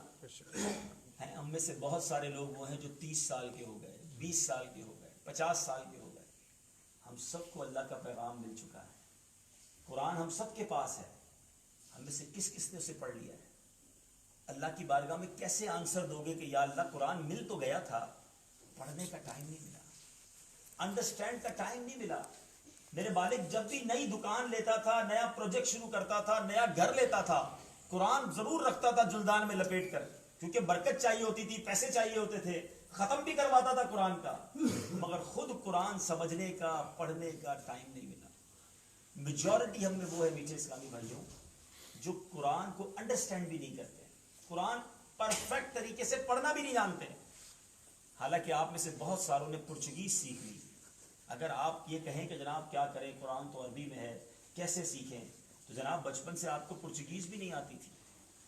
ہم میں سے بہت سارے لوگ وہ ہیں جو 30 سال کے ہو گئے, 20 سال کے ہو گئے, 50 سال کے ہو گئے. ہم سب کو اللہ کا پیغام مل چکا ہے, قرآن ہم سب کے پاس ہے. ہم میں سے کس کس نے اسے پڑھ لیا ہے؟ اللہ کی بارگاہ میں کیسے آنسر دو گے کہ یا اللہ قرآن مل تو گیا تھا, پڑھنے کا ٹائم نہیں ملا, انڈرسٹینڈ کا ٹائم نہیں ملا. میرے والد جب بھی نئی دکان لیتا تھا, نیا پروجیکٹ شروع کرتا تھا, نیا گھر لیتا تھا, قرآن ضرور رکھتا تھا جلدان میں لپیٹ کر, کیونکہ برکت چاہیے ہوتی تھی, پیسے چاہیے ہوتے تھے, ختم بھی کرواتا تھا قرآن کا, مگر خود قرآن سمجھنے کا, پڑھنے کا ٹائم نہیں ملا. میجورٹی ہم میں وہ ہے میٹھے اسلامی بھائیوں جو قرآن کو انڈرسٹینڈ بھی نہیں کرتے, قرآن پرفیکٹ طریقے سے پڑھنا بھی نہیں جانتے. حالانکہ آپ میں سے بہت ساروں نے پرتگیز سیکھ لی. اگر آپ یہ کہیں کہ جناب کیا کریں, قرآن تو عربی میں ہے, کیسے سیکھیں, تو جناب بچپن سے آپ کو پرتگیز بھی نہیں آتی تھی.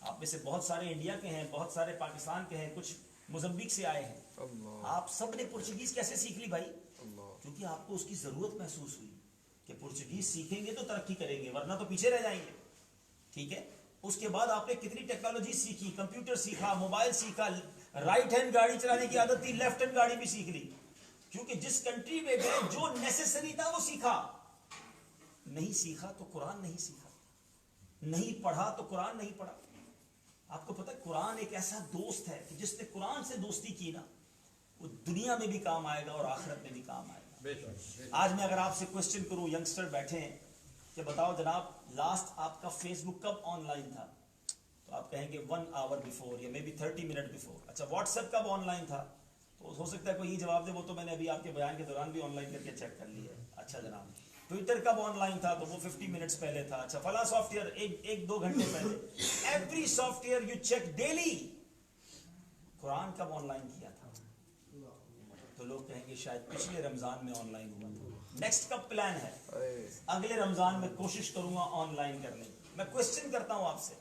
آپ میں سے بہت سارے انڈیا کے ہیں, بہت سارے پاکستان کے ہیں, کچھ موزمبیق سے آئے ہیں. آپ سب نے پرتگیز کیسے سیکھ لی بھائی؟ کیونکہ آپ کو اس کی ضرورت محسوس ہوئی کہ پرتگیز سیکھیں گے تو ترقی کریں گے, ورنہ تو پیچھے رہ جائیں گے. ٹھیک ہے. اس کے بعد آپ نے کتنی ٹیکنالوجی سیکھی, کمپیوٹر سیکھا, موبائل سیکھا, رائٹ ہینڈ گاڑی چلانے کی عادت تھی, لیفٹ ہینڈ گاڑی بھی سیکھ لی, کیونکہ جس کنٹری میں گئے جو نیسیسری تھا وہ سیکھا. نہیں سیکھا تو قرآن نہیں سیکھا, نہیں پڑھا تو قرآن نہیں پڑھا. آپ کو پتہ ہے قرآن ایک ایسا دوست ہے کہ جس نے قرآن سے دوستی کی نا, وہ دنیا میں بھی کام آئے گا اور آخرت میں بھی کام آئے گا. آج میں اگر آپ سے کوشچن کروں, ینگسٹر بیٹھے ہیں, کہ بتاؤ جناب لاسٹ آپ کا فیس بک کب آن لائن تھا, تو آپ کہیں گے 1 آور بیفور یا مے بی 30 منٹ بیفور. اچھا واٹس ایپ کب آن لائن تھا, تو ہو سکتا ہے کوئی یہ جواب دے وہ تو میں نے ابھی آپ کے بیان کے دوران بھی آن لائن کر کے چیک کر لیا ہے. اچھا جناب ٹویٹر کب آن لائن تھا, تو وہ 50 منٹس پہلے تھا. اچھا فلاں سافٹ ویئر 1-2 گھنٹے پہلے. Every software you check daily. Quran کب آن لائن کیا تھا, تو لوگ کہیں گے شاید پچھلے رمضان میں آن لائن ہوا تھا. نیکسٹ کب پلان ہے, اگلے رمضان میں کوشش کروں گا آن لائن کرنے کی. میں کوشچن کرتا ہوں آپ سے,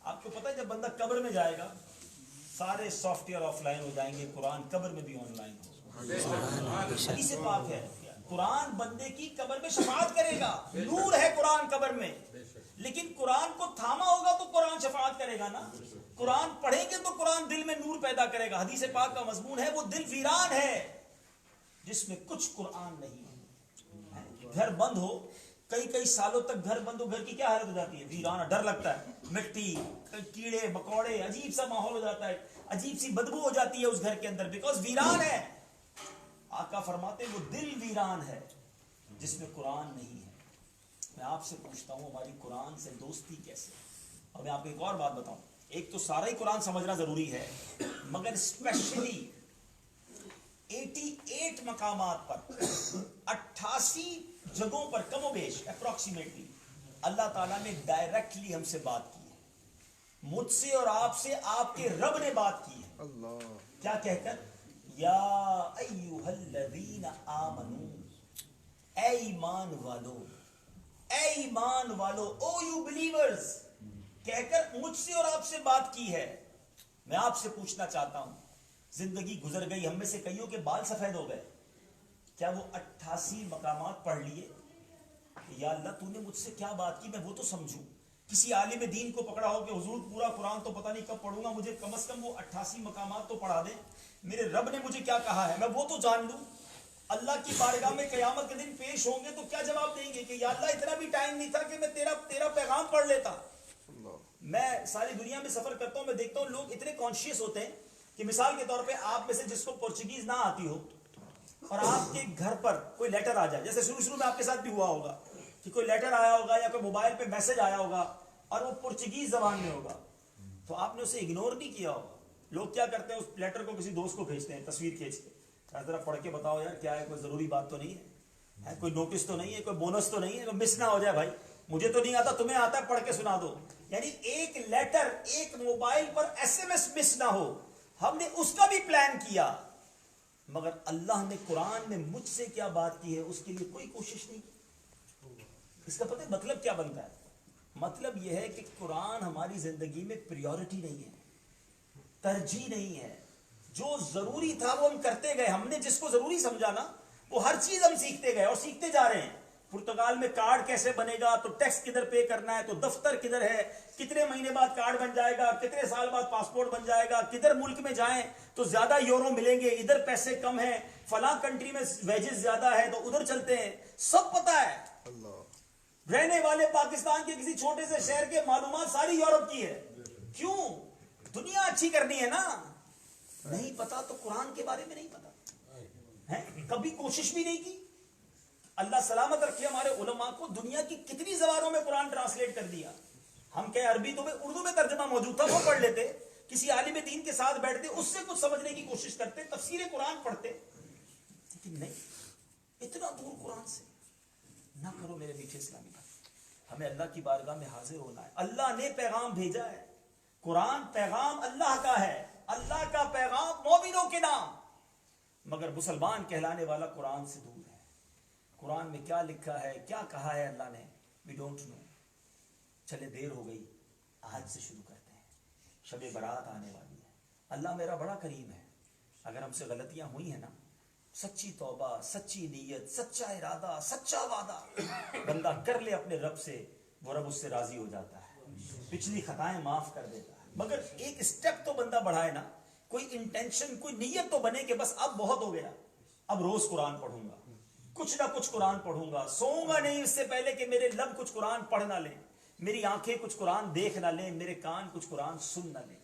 آپ کو پتہ ہے جب بندہ قبر میں جائے گا سارے سافٹ ویئر آف لائن ہو جائیں گے, قرآن قبر میں بھی آن لائن ہوگا. حدیث پاک ہے قرآن بندے کی قبر میں شفاعت کرے گا. نور ہے قرآن قبر میں, لیکن قرآن کو تھاما ہوگا تو قرآن شفاعت کرے گا نا. قرآن پڑھیں گے تو قرآن دل میں نور پیدا کرے گا. حدیث پاک کا مضمون ہے وہ دل ویران ہے جس میں کچھ قرآن نہیں ہے. گھر بند ہو کئی سالوں تک گھر بند ہو, گھر کی کیا حالت ہو جاتی ہے؟ ویران, ڈر لگتا ہے, مٹی کیڑے مکوڑے, عجیب سا ماحول ہو جاتا ہے, عجیب سی بدبو ہو جاتی ہے اس گھر کے اندر, بیکاز ویران ہے. آقا فرماتے ہیں وہ دل ویران ہے جس میں قرآن نہیں ہے. میں آپ سے پوچھتا ہوں ہماری قرآن سے دوستی کیسے؟ اور میں آپ کو ایک اور بات بتاؤں, ایک تو سارا ہی قرآن سمجھنا ضروری ہے, مگر اسپیشلی 88 مقامات پر 88 جگہوں پر کم و بیش اپروکسیمیٹلی اللہ تعالیٰ نے ڈائریکٹلی ہم سے بات کی ہے. مجھ سے اور آپ سے آپ کے رب نے بات کی ہے. اللہ کیا کہہ کر؟ یا ایھا الذین آمنو, اے ایمان والو, اے ایمان والو, او یو بلیورز کہہ کر مجھ سے اور آپ سے بات کی ہے. میں آپ سے پوچھنا چاہتا ہوں, زندگی گزر گئی, ہم میں سے کئیوں کے بال سفید ہو گئے, کیا وہ 88 مقامات پڑھ لیے؟ یا اللہ تو نے مجھ سے کیا بات کی میں وہ تو سمجھوں. کسی عالم دین کو پکڑا ہو کہ حضور پورا قرآن تو پتہ نہیں کب پڑھوں گا, مجھے کم از کم وہ 88 مقامات تو پڑھا دیں, میرے رب نے مجھے کیا کہا ہے میں وہ تو جان لوں. اللہ کی بارگاہ میں قیامت کے دن پیش ہوں گے تو کیا جواب دیں گے کہ یا اللہ اتنا بھی ٹائم نہیں تھا کہ میں تیرا پیغام پڑھ لیتا. میں ساری دنیا میں سفر کرتا ہوں, میں دیکھتا ہوں لوگ اتنے کانشیس ہوتے ہیں کہ مثال کے طور پہ آپ میں سے جس کو پورچگیز نہ آتی ہو اور آپ کے گھر پر کوئی لیٹر آ جائے, جیسے شروع میں آپ کے ساتھ بھی ہوا ہوگا کہ کوئی لیٹر آیا ہوگا یا کوئی موبائل پہ میسج آیا ہوگا اور وہ پورچگیز زبان میں ہوگا, تو آپ نے اسے اگنور نہیں کیا ہوگا. لوگ کیا کرتے ہیں, اس لیٹر کو کسی دوست کو بھیجتے ہیں تصویر کھینچ کے, ذرا پڑھ کے بتاؤ یار کیا ہے, کوئی ضروری بات تو نہیں ہے, کوئی نوٹس تو نہیں ہے, کوئی بونس تو نہیں ہے, کوئی مس نہ ہو جائے. بھائی مجھے تو نہیں آتا, تمہیں آتا ہے, پڑھ کے سنا دو. یعنی ایک لیٹر ایک موبائل پر SMS مس نہ ہو, ہم نے اس کا بھی پلان کیا. مگر اللہ نے قرآن میں مجھ سے کیا بات کی ہے اس کے لیے کوئی کوشش نہیں کی. اس کا پتہ مطلب کیا بنتا ہے؟ مطلب یہ ہے کہ قرآن ہماری زندگی میں پریورٹی نہیں ہے, ترجیح نہیں ہے. جو ضروری تھا وہ ہم کرتے گئے, ہم نے جس کو ضروری سمجھا نا وہ ہر چیز ہم سیکھتے گئے اور سیکھتے جا رہے ہیں. پرتگال میں کارڈ کیسے بنے گا, تو ٹیکس کدھر پے کرنا ہے, تو دفتر کدھر ہے, کتنے مہینے بعد کارڈ بن جائے گا, کتنے سال بعد پاسپورٹ بن جائے گا, کدھر ملک میں جائیں تو زیادہ یورو ملیں گے, ادھر پیسے کم ہیں, فلاں کنٹری میں ویجز زیادہ ہے تو ادھر چلتے ہیں, سب پتہ ہے. رہنے والے پاکستان کے کسی چھوٹے سے شہر کے معلومات ساری یورپ کی ہے. کیوں؟ دنیا اچھی کرنی ہے نا. نہیں پتا تو قرآن کے بارے میں نہیں پتا, کبھی کوشش بھی نہیں کی. اللہ سلامت رکھے ہمارے علماء کو, دنیا کی کتنی زبانوں میں قرآن ٹرانسلیٹ کر دیا. ہم کہ عربی تو اردو میں ترجمہ موجود تھا وہ پڑھ لیتے, کسی عالم دین کے ساتھ بیٹھتے اس سے کچھ سمجھنے کی کوشش کرتے, تفسیر قرآن پڑھتے. لیکن نہیں, اتنا دور قرآن سے نہ کرو میرے میٹھے اسلامی بھائی. ہمیں اللہ کی بارگاہ میں حاضر ہونا ہے. اللہ نے پیغام بھیجا ہے, قرآن پیغام اللہ کا ہے, اللہ کا پیغام مومنوں کے نام, مگر مسلمان کہلانے والا قرآن سے دور ہے. قرآن میں کیا لکھا ہے, کیا کہا ہے اللہ نے, وی ڈونٹ نو. چلے دیر ہو گئی, آج سے شروع کرتے ہیں. شب برات آنے والی ہے. اللہ میرا بڑا کریم ہے, اگر ہم سے غلطیاں ہوئی ہیں نا, سچی توبہ, سچی نیت, سچا ارادہ, سچا وعدہ بندہ کر لے اپنے رب سے, وہ رب اس سے راضی ہو جاتا ہے, پچھلی خطائیں معاف کر دیتا ہے. مگر ایک سٹیپ تو بندہ بڑھائے نا, کوئی انٹینشن, کوئی نیت تو بنے کہ بس اب بہت ہو گیا, اب روز قرآن پڑھوں گا, کچھ نہ کچھ قرآن پڑھوں گا, سوؤں گا نہیں اس سے پہلے کہ میرے لب کچھ قرآن پڑھ نہ لیں, میری آنکھیں کچھ قرآن دیکھ نہ لیں, میرے کان کچھ قرآن سن نہ لیں.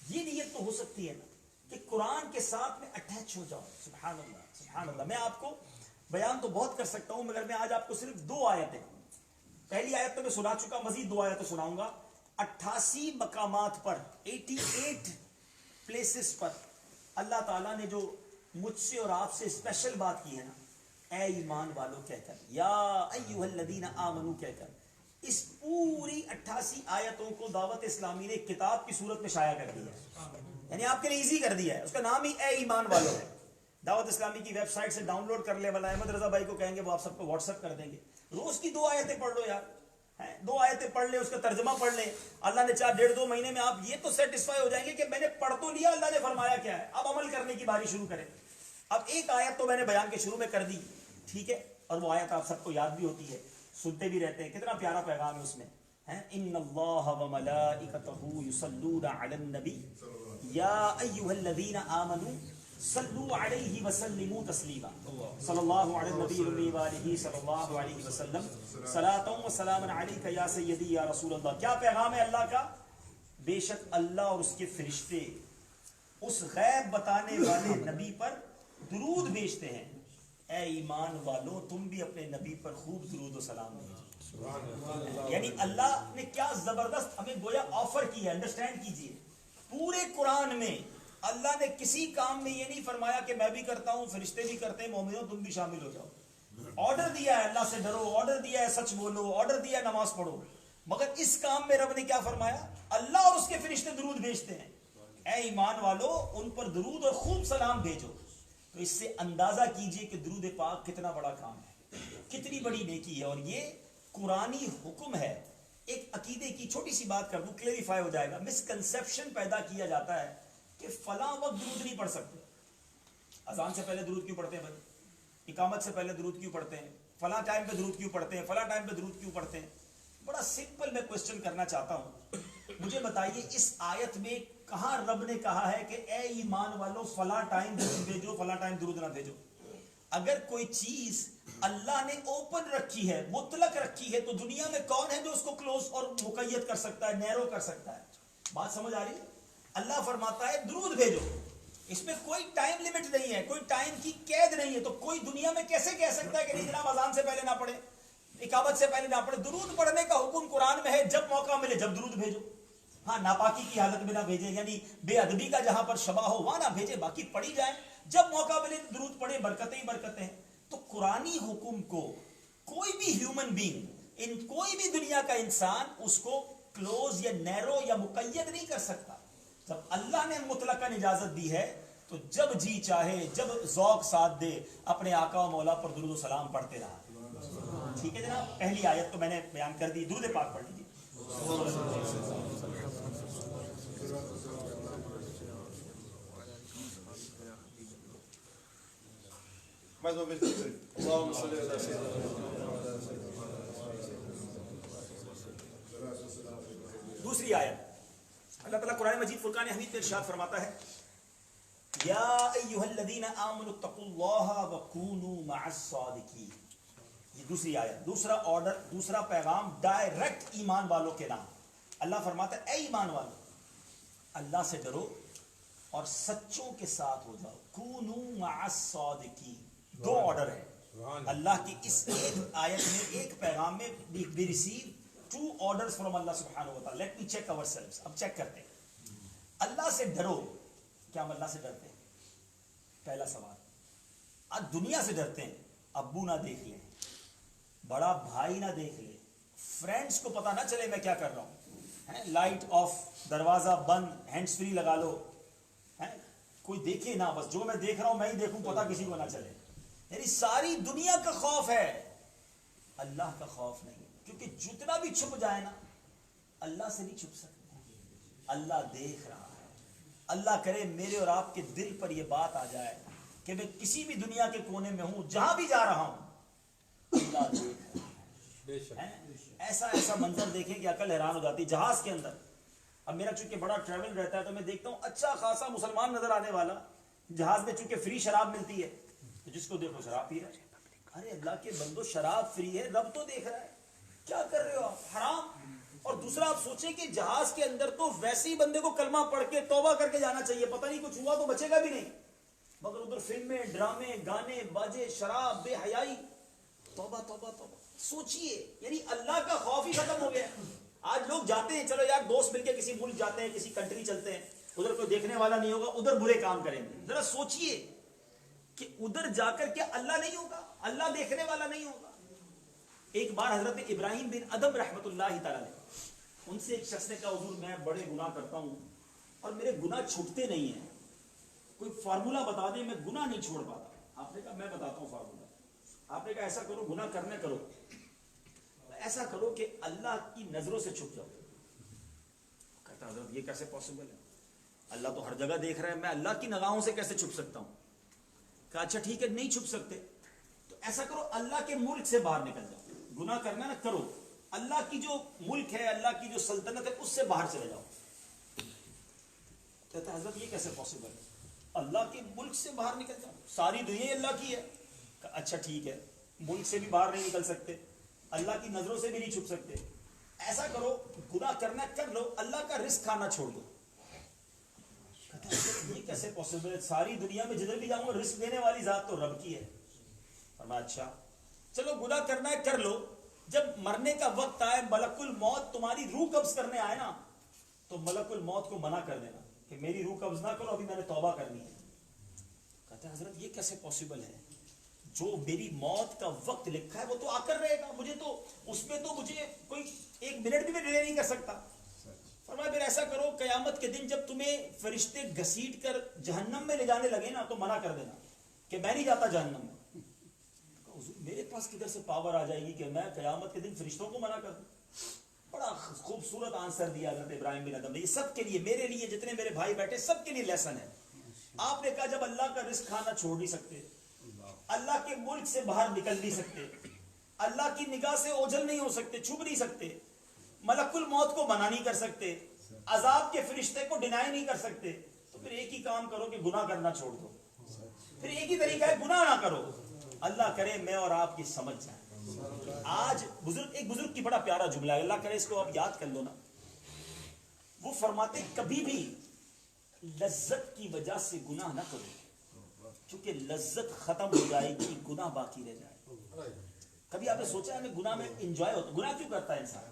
یہ نیت تو ہو سکتی ہے نا کہ قرآن کے ساتھ میں اٹیچ ہو جاؤ. سبحان اللہ, سبحان اللہ. میں آپ کو بیان تو بہت کر سکتا ہوں, مگر میں آج آپ کو صرف 2 آیتیں, پہلی آیت تو میں سنا چکا, مزید 2 آیتیں سناؤں گا. 88 مقامات پر, 88 پلیسز پر اللہ تعالیٰ نے جو مجھ سے اور آپ سے اسپیشل بات کی ہے نا, اے ایمان والو کہہ کر, یا ایھا الذین آمنو کہہ کر, اس پوری 88 آیتوں کو دعوت اسلامی نے کتاب کی صورت میں شائع کر دیا ہے. یعنی آپ کے لیے ایزی کر دیا ہے, اس کا نام ہی اے ایمان والو ہے. دعوت اسلامی کی ویب سائٹ سے ڈاؤن لوڈ کر لے, والا احمد رضا بھائی کو کہیں گے وہ آپ سب کو واٹس ایپ کر دیں گے. روز کی 2 آیتیں پڑھ لو یار, دو آیتیں پڑھ لیں، اس کا ترجمہ پڑھ لیں، اللہ نے چاہ 1.5-2 مہینے میں آپ یہ تو سیٹسفائی ہو جائیں گے کہ میں نے پڑھ تو لیا اللہ نے فرمایا کیا ہے، اب عمل کرنے کی باری شروع کریں۔ اب ایک آیت تو میں نے بیان کے شروع میں کر دی، ٹھیک ہے، اور وہ آیت آپ سب کو یاد بھی ہوتی ہے، سنتے بھی رہتے ہیں، کتنا پیارا پیغام ہے اس میں، ان اللہ وملائکتہ یصلون علی النبی یا ایھا الذین آمنوا صلوا علیہ وسلموا تسلیما، صلی اللہ علی النبی الامی وآلہ صلی اللہ علیہ وسلم صلاۃ و سلام علیک یا سیدی یا رسول اللہ۔ کیا پیغام ہے اللہ کا؟ بے شک اللہ اور اس کے فرشتے اس غیب بتانے والے نبی پر درود بھیجتے ہیں، اے ایمان والو تم بھی اپنے نبی پر خوب درود و سلام بھیجو۔ یعنی اللہ نے کیا زبردست ہمیں گویا آفر کی ہے، انڈرسٹینڈ کیجئے، پورے قرآن میں اللہ نے کسی کام میں یہ نہیں فرمایا کہ میں بھی کرتا ہوں، فرشتے بھی کرتے ہیں، مومنوں تم بھی شامل ہو جاؤ۔ آرڈر دیا ہے اللہ سے ڈرو، آرڈر دیا ہے سچ بولو، آرڈر دیا ہے نماز پڑھو، مگر اس کام میں رب نے کیا فرمایا؟ اللہ اور اس کے فرشتے درود بھیجتے ہیں، اے ایمان والو ان پر درود اور خوب سلام بھیجو۔ تو اس سے اندازہ کیجئے کہ درود پاک کتنا بڑا کام ہے، کتنی بڑی نیکی ہے، اور یہ قرآنی حکم ہے۔ ایک عقیدے کی چھوٹی سی بات کر دوں، کلیریفائی ہو جائے گا۔ مسکنسیپشن پیدا کیا جاتا ہے کہ فلاں وقت درود نہیں پڑھ سکتے، اذان سے پہلے درود کیوں پڑھتے ہیں بھائی، اقامت سے پہلے درود کیوں پڑھتے ہیں، فلاں ٹائم پہ درود کیوں پڑھتے ہیں، فلاں ٹائم پہ درود کیوں پڑھتے ہیں؟ بڑا سمپل میں کوسچن کرنا چاہتا ہوں، مجھے بتائیے اس آیت میں کہاں رب نے کہا ہے کہ اے ایمان والو فلاں ٹائم درود بھیجو، فلاں ٹائم درود نہ بھیجو؟ اگر کوئی چیز اللہ نے اوپن رکھی ہے، مطلق رکھی ہے، تو دنیا میں کون ہے جو اس کو کلوز اور مقید کر سکتا ہے، نیرو کر سکتا ہے؟ بات سمجھ آ رہی ہے؟ اللہ فرماتا ہے درود بھیجو، اس میں کوئی ٹائم لیمٹ نہیں ہے، کوئی ٹائم کی قید نہیں ہے، تو کوئی دنیا میں کیسے کہہ سکتا ہے کہ نہیں جناب اذان سے پہلے نہ پڑھے، اقامت سے پہلے نہ پڑھے؟ درود پڑھنے کا حکم قرآن میں ہے، جب موقع ملے جب درود بھیجو۔ ہاں ناپاکی کی حالت میں نہ بھیجے، یعنی بے ادبی کا جہاں پر شبہ ہو وہاں نہ بھیجے، باقی پڑھی جائیں، جب موقع ملے درود پڑھے، برکتیں ہی برکتیں ہیں۔ تو قرآنی حکم کو کوئی بھی ہیومن بینگ، کوئی بھی دنیا کا انسان اس کو کلوز یا نیرو یا مقید نہیں کر سکتا۔ جب اللہ نے مطلقاً اجازت دی ہے تو جب جی چاہے، جب ذوق ساتھ دے، اپنے آقا و مولا پر درود و سلام پڑھتے رہا۔ ٹھیک ہے جناب، پہلی آیت تو میں نے بیان کر دی، درود پاک پڑھ لیجیے۔ دوسری آیت اللہ تعالیٰ قرآن مجید فرقان حمید میں ارشاد فرماتا ہے، یا ایھا الذین آمنوا اتقوا اللہ وکونوا مع الصادقین۔ یہ دوسری آیت، دوسرا آرڈر، دوسرا پیغام ڈائریکٹ ایمان والوں کے نام۔ اللہ فرماتا ہے اے ایمان والو اللہ سے ڈرو اور سچوں کے ساتھ ہو جاؤ، کونوا مع الصادقین۔ دو آرڈر ہے اللہ کی اس ایک آیت میں، ایک پیغام میں۔ we receive two orders from Allah subhanahu wa ta'ala. Let me check ourselves. اب چیک کرتے ہیں، اللہ سے ڈرو، کیا ہم اللہ سے ڈرتے ہیں؟ پہلا سوال۔ آج دنیا سے ڈرتے ہیں، ابو نہ دیکھ لیں، بڑا بھائی نہ دیکھ لے، فرینڈز کو پتہ نہ چلے میں کیا کر رہا ہوں، لائٹ آف، دروازہ بند، ہینڈز فری لگا لو، کوئی دیکھے نہ، بس جو میں دیکھ رہا ہوں میں ہی دیکھوں، پتہ کسی کو نہ چلے۔ یعنی ساری دنیا کا خوف ہے، اللہ کا خوف نہیں، کیونکہ جتنا بھی چھپ جائے نا اللہ سے نہیں چھپ سکتے، اللہ دیکھ رہا ہے۔ اللہ کرے میرے اور آپ کے دل پر یہ بات آ جائے کہ میں کسی بھی دنیا کے کونے میں ہوں، جہاں بھی جا رہا ہوں اللہ دیکھ رہا ہے۔ ایسا ایسا منظر دیکھیں کہ عقل حیران ہو جاتی۔ جہاز کے اندر، اب میرا چونکہ بڑا ٹریول رہتا ہے تو میں دیکھتا ہوں اچھا خاصا مسلمان نظر آنے والا، جہاز میں چونکہ فری شراب ملتی ہے تو جس کو دیکھو شراب پی رہا ہے۔ ارے اللہ کے بندو شراب فری ہے، رب تو دیکھ رہا ہے، کیا کر رہے ہو آپ، حرام۔ اور دوسرا آپ سوچیں کہ جہاز کے اندر تو ویسے ہی بندے کو کلمہ پڑھ کے توبہ کر کے جانا چاہیے، پتہ نہیں کچھ ہوا تو بچے گا بھی نہیں، مگر ادھر فلمیں، ڈرامے، گانے باجے، شراب، بے حیائی، توبہ توبہ توبہ۔ سوچئے، یعنی اللہ کا خوف ہی ختم ہو گیا۔ آج لوگ جاتے ہیں، چلو یار دوست مل کے کسی ملک جاتے ہیں، کسی کنٹری چلتے ہیں، ادھر کوئی دیکھنے والا نہیں ہوگا، ادھر برے کام کریں گے۔ ذرا سوچئے کہ ادھر جا کر کیا اللہ نہیں ہوگا، اللہ دیکھنے والا نہیں ہوگا۔ ایک بار حضرت ابراہیم بن ادم رحمت اللہ تعالی علیہ، ان سے ایک شخص نے کہا حضور میں بڑے گناہ کرتا ہوں اور میرے گناہ چھوٹتے نہیں ہیں، کوئی فارمولہ بتا دیں، میں گناہ نہیں چھوڑ پاتا۔ آپ نے کہا میں بتاتا ہوں فارمولہ۔ آپ نے کہا ایسا کرو، گناہ کرنے کرو، ایسا کرو کہ اللہ کی نظروں سے چھپ جاؤ. کہتا حضرت یہ کیسے پاسبل ہے؟ اللہ تو ہر جگہ دیکھ رہا ہے, میں اللہ کی نگاہوں سے کیسے چھپ سکتا ہوں؟ کہا اچھا ٹھیک ہے, نہیں چھپ سکتے تو ایسا کرو اللہ کے ملک سے باہر نکل جاؤ. گناہ کرنا نہ کرو, اللہ کی جو ملک ہے, اللہ کی جو سلطنت ہے, اس سے باہر چلے جاؤ. کہتا حضرت یہ کیسے پاسبل ہے؟ اللہ کے ملک سے باہر نکل جاؤ, ساری دنیا اللہ کی ہے. اچھا ٹھیک ہے, ملک سے بھی باہر نہیں نکل سکتے, اللہ کی نظروں سے بھی نہیں چھپ سکتے. ایسا کرو, گناہ کرنا کر لو, اللہ کا رزق کھانا چھوڑ دو. یہ کیسے پاسبل ہے؟ ساری دنیا میں جدھر بھی جاؤں گا رزق دینے والی ذات تو رب کی ہے. فرمایا اچھا چلو گناہ کرنا ہے کر لو, جب مرنے کا وقت آئے, ملک الموت تمہاری روح قبض کرنے آئے نا, تو ملک الموت کو منع کر دینا کہ میری روح قبض نہ کرو, ابھی میں نے توبہ کرنی ہے. کہتے ہیں حضرت یہ کیسے پاسبل ہے؟ جو میری موت کا وقت لکھا ہے وہ تو آ کر رہے گا, مجھے تو اس میں تو مجھے کوئی ایک منٹ بھی میں ڈیلے نہیں کر سکتا. فرمایا پھر ایسا کرو, قیامت کے دن جب تمہیں فرشتے گھسیٹ کر جہنم میں لے جانے لگے نا, تو منع کر دینا کہ میں نہیں جاتا جہنم میں. میرے پاس کدھر سے پاور آ جائے گی کہ میں قیامت کے دن فرشتوں کو منع کر دوں؟ بڑا خوبصورت آنسر دیا حضرت ابراہیم بن ادم نے. یہ سب کے لیے, میرے لیے, جتنے میرے بھائی بیٹھے, سب کے لیے لیسن ہے. آپ نے کہا جب اللہ کا رزق کھانا چھوڑ نہیں سکتے, اللہ کے ملک سے باہر نکل نہیں سکتے, اللہ کی نگاہ سے اوجھل نہیں ہو سکتے, چھپ نہیں سکتے, ملک الموت کو منع نہیں کر سکتے, عذاب کے فرشتے کو ڈینائی نہیں کر سکتے, تو پھر ایک ہی کام کرو کہ گناہ کرنا چھوڑ دو. پھر ایک ہی طریقہ ہے, گناہ نہ کرو. اللہ کرے میں اور آپ کی سمجھ جائیں. آج ایک بزرگ کی بڑا پیارا جملہ ہے, اللہ کرے اس کو آپ یاد کر لو نا. وہ فرماتے کبھی بھی لذت کی وجہ سے گناہ نہ کرو, کیونکہ لذت ختم ہو جائے گی, گناہ باقی رہ جائے. کبھی آپ نے سوچا ہے گناہ میں انجوائے ہوتا, گناہ کیوں کرتا ہے انسان؟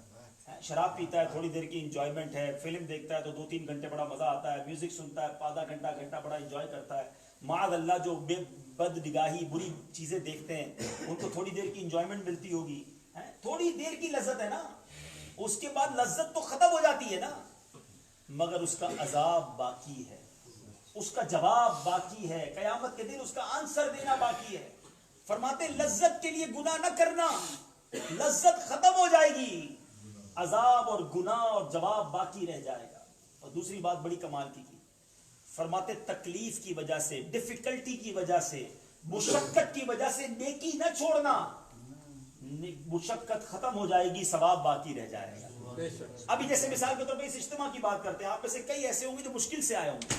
شراب پیتا ہے, تھوڑی دیر کی انجوائمنٹ ہے, فلم دیکھتا ہے تو 2-3 گھنٹے بڑا مزہ آتا ہے, میوزک سنتا ہے آدھا گھنٹہ بڑا انجوائے کرتا ہے. معاذ اللہ جو بد نگاہی بری چیزیں دیکھتے ہیں ان کو تھوڑی دیر کی انجوائمنٹ ملتی ہوگی, تھوڑی دیر کی لذت ہے نا, اس کے بعد لذت تو ختم ہو جاتی ہے نا, مگر اس کا عذاب باقی ہے, اس کا جواب باقی ہے, قیامت کے دن اس کا آنسر دینا باقی ہے. فرماتے لذت کے لیے گناہ نہ کرنا, لذت ختم ہو جائے گی, عذاب اور گناہ اور جواب باقی رہ جائے گا. اور دوسری بات بڑی کمال کی فرماتے تکلیف کی وجہ سے, ڈیفیکلٹی کی وجہ سے, مشقت کی وجہ سے نیکی نہ چھوڑنا. مشقت ختم ہو جائے گی, ثواب باقی رہ جائے گا. ابھی جیسے مثال کے طور پہ اس اجتماع کی بات کرتے ہیں, آپ میں سے کئی ایسے ہوں گے جو مشکل سے آئے ہوں گے,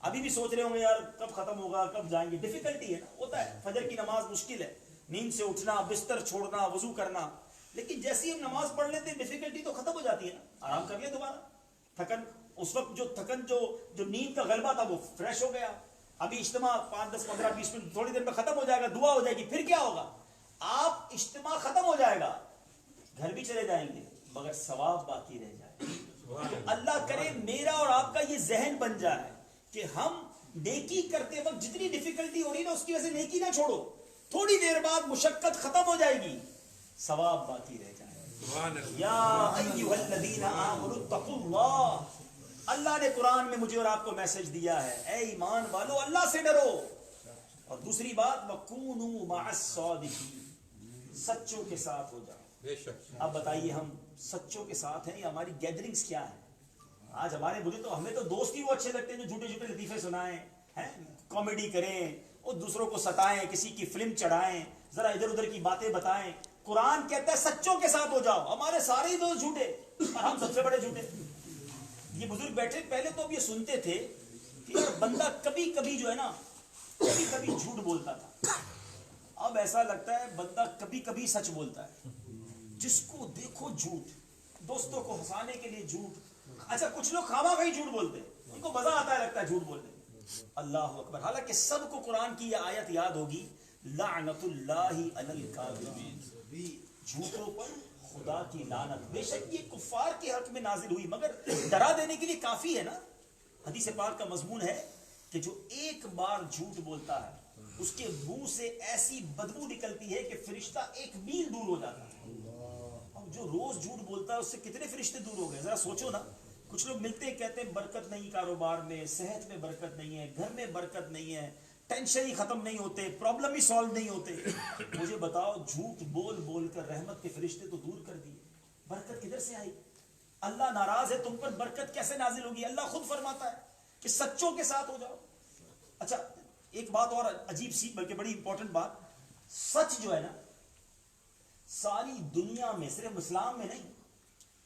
ابھی بھی سوچ رہے ہوں گے یار کب ختم ہوگا, کب جائیں گے. ڈیفیکلٹی ہے نا, ہوتا ہے, فجر کی نماز مشکل ہے, نیند سے اٹھنا, بستر چھوڑنا, وضو کرنا, لیکن جیسی ہم نماز پڑھ لیتے ہیں ڈیفیکلٹی تو ختم ہو جاتی ہے نا, آرام کر لیں دوبارہ. تھکن اس وقت جو نیند کا غلبہ تھا وہ فریش ہو گیا. ابھی اجتماع 5, 10, 15, 20 منٹ تھوڑی دیر میں ختم ہو جائے گا, دعا ہو جائے گی, پھر کیا ہوگا؟ آپ اجتماع ختم ہو جائے گا, گھر بھی چلے جائیں گے, مگر ثواب باقی رہ جائے. تو اللہ کرے میرا اور آپ کا یہ ذہن بن جائے کہ ہم نیکی کرتے وقت جتنی ڈیفیکلٹی ہو رہی ہے نا, اس کی وجہ سے نیکی نہ چھوڑو, تھوڑی دیر بعد مشقت ختم ہو جائے گی, ثواب باقی رہ جائے. یا ایھا الذین آمنوا اتقوا اللہ, اللہ نے قرآن میں مجھے اور آپ کو میسج دیا ہے, اے ایمان والو اللہ سے ڈرو. اور دوسری بات وَكُونُوا مَعَ الصَّادِقِينَ, سچوں کے ساتھ ہو جاؤ. اب بتائیے ہم سچوں کے ساتھ ہیں یا ہماری گیدرنگز کیا ہیں؟ آج ہمیں تو دوست ہی وہ اچھے لگتے ہیں جو جھوٹے جھوٹے لطیفے سنائیں, کامیڈی کریں, اور دوسروں کو ستائیں, کسی کی فلم چڑھائیں, ذرا ادھر ادھر کی باتیں بتائیں. قرآن کہتا ہے سچوں کے ساتھ ہو جاؤ. ہمارے سارے ہی دوست جھوٹے اور ہم سب سے بڑے جھوٹے. یہ بزرگ بیٹھے پہلے تو اب یہ سنتے تھے کہ بندہ کبھی کبھی جو ہے نا, کبھی کبھی جھوٹ بولتا تھا, اب ایسا لگتا ہے بندہ کبھی کبھی سچ بولتا ہے. جس کو دیکھو جھوٹ, دوستوں کو ہنسانے کے لیے جھوٹ. اچھا کچھ لوگ خواہ خواہی جھوٹ بولتے ہیں, ان کو مزہ آتا ہے لگتا ہے جھوٹ بولنے میں. اللہ اکبر. حالانکہ سب کو قرآن کی یہ آیت یاد ہوگی, لعنت اللہ علی الکاذبین, جھوٹوں پر خدا کی لعنت. بے شک یہ کفار کے حق میں نازل ہوئی, مگر ڈرا دینے کے لیے کافی ہے نا. حدیث پاک کا مضمون ہے کہ جو ایک بار جھوٹ بولتا ہے اس کے منہ سے ایسی بدبو نکلتی ہے کہ فرشتہ 1 میل دور ہو جاتا ہے. اب جو روز جھوٹ بولتا ہے اس سے کتنے فرشتے دور ہو گئے, ذرا سوچو نا. کچھ لوگ ملتے ہیں کہتے ہیں برکت نہیں کاروبار میں, صحت میں برکت نہیں ہے, گھر میں برکت نہیں ہے, ٹینشن ہی ختم نہیں ہوتے, پرابلم ہی سالو نہیں ہوتے. مجھے بتاؤ جھوٹ بول بول کر رحمت کے فرشتے تو دور کر دیے, برکت کدھر سے آئی؟ اللہ ناراض ہے تم پر, برکت کیسے نازل ہوگی؟ اللہ خود فرماتا ہے کہ سچوں کے ساتھ ہو جاؤ. اچھا ایک بات اور عجیب سی بلکہ بڑی امپورٹنٹ بات, سچ جو ہے نا ساری دنیا میں, صرف اسلام میں نہیں,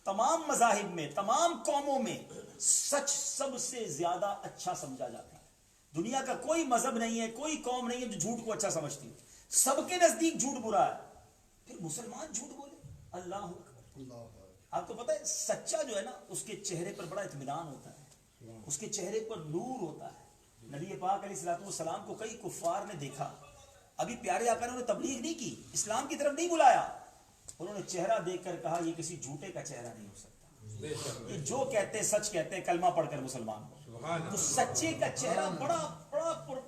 تمام مذاہب میں, تمام قوموں میں سچ سب سے زیادہ اچھا سمجھا جاتا ہے. دنیا کا کوئی مذہب نہیں ہے, کوئی قوم نہیں ہے جو جھوٹ کو اچھا سمجھتی ہے. سب کے نزدیک جھوٹ برا ہے, پھر مسلمان جھوٹ بولے, اللہ اکبر. آپ کو پتہ ہے سچا جو ہے نا اس کے چہرے پر بڑا اطمینان ہوتا ہے, اس کے چہرے پر نور ہوتا ہے. نبی پاک علیہ الصلوۃ والسلام کو کئی کفار نے دیکھا, ابھی پیارے آقا نے انہیں تبلیغ نہیں کی, اسلام کی طرف نہیں بلایا, انہوں نے چہرہ دیکھ کر کہا یہ کسی جھوٹے کا چہرہ نہیں ہو سکتا, یہ جو کہتے ہیں سچ کہتے ہیں, کلمہ پڑھ کر مسلمان ہو. تو سچے کا چہرہ بڑا بڑا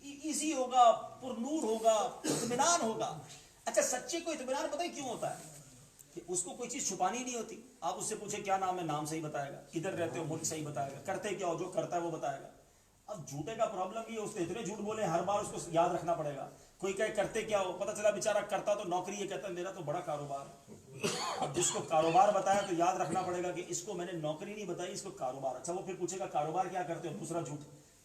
ایزی ہوگا, پر نور ہوگا, اطمینان ہوگا. اچھا سچے کو اطمینان پتہ ہے کیوں ہوتا ہے؟ کہ اس کو کوئی چیز چھپانی نہیں ہوتی. آپ اس سے پوچھیں کیا نام ہے, نام صحیح بتائے گا, کدھر رہتے ہو ملک صحیح بتائے گا, کرتے کیا ہو, جو کرتا ہے وہ بتائے گا. اب جھوٹے کا پرابلم یہ ہے اس نے اتنے جھوٹ بولے ہر بار اس کو یاد رکھنا پڑے گا. کوئی کہے کرتے کیا ہو, پتہ چلا بیچارہ کرتا تو نوکری, یہ کہتا ہے میرا تو بڑا کاروبار ہے. اب جس کو کاروبار بتایا تو یاد رکھنا پڑے گا کہ اس کو میں نے نوکری نہیں بتائی, اس کو کاروبار. اچھا وہ پھر پوچھے گا کاروبار کیا کرتے ہو, دوسرا جھوٹ,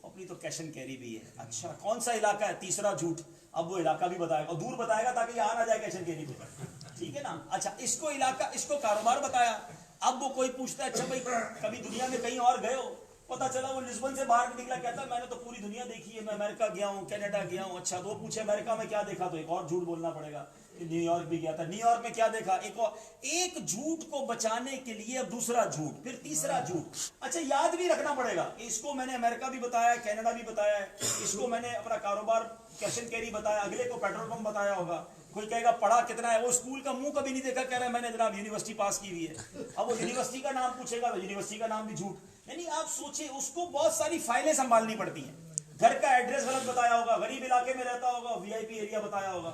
اپنی تو کیش اینڈ کیری بھی ہے. اچھا کون سا علاقہ ہے, تیسرا جھوٹ, اب وہ علاقہ بھی بتائے گا اور دور بتائے گا تاکہ یہاں نہ جائے کیش اینڈ کیری پہ, ٹھیک ہے نا. اچھا اس کو علاقہ, اس کو کاروبار بتایا, اب وہ کوئی پوچھتا ہے اچھا بھائی کبھی دنیا میں کہیں اور گئے ہو, پتا چلا وہ لسبن سے باہر نکلا, کہتا ہے میں نے تو پوری دنیا دیکھی ہے, میں امریکہ گیا ہوں, کینیڈا گیا ہوں. اچھا تو وہ پوچھے امریکہ میں کیا دیکھا, تو ایک اور جھوٹ بولنا پڑے گا کہ نیو یارک بھی گیا تھا, نیو یارک میں کیا دیکھا, ایک اور. ایک جھوٹ کو بچانے کے لیے اب دوسرا جھوٹ, پھر تیسرا جھوٹ. اچھا یاد بھی رکھنا پڑے گا کہ اس کو میں نے امریکہ بھی بتایا, کینیڈا بھی بتایا ہے, اس کو میں نے اپنا کاروبار کیش اینڈ کیری بتایا, اگلے کو پیٹرول پمپ بتایا ہوگا. کوئی کہے گا پڑھا کتنا ہے, وہ اسکول کا منہ کبھی نہیں دیکھا, کہہ رہا ہے میں نے جناب یونیورسٹی پاس کی ہوئی ہے. اب وہ یونیورسٹی کا نام پوچھے گا تو یونیورسٹی کا نام بھی جھوٹ. یعنی آپ سوچیں اس کو بہت ساری فائلیں سنبھالنی پڑتی ہیں, گھر کا ایڈریس غلط بتایا ہوگا, غریب علاقے میں رہتا ہوگا, وی آئی پی ایریا بتایا ہوگا,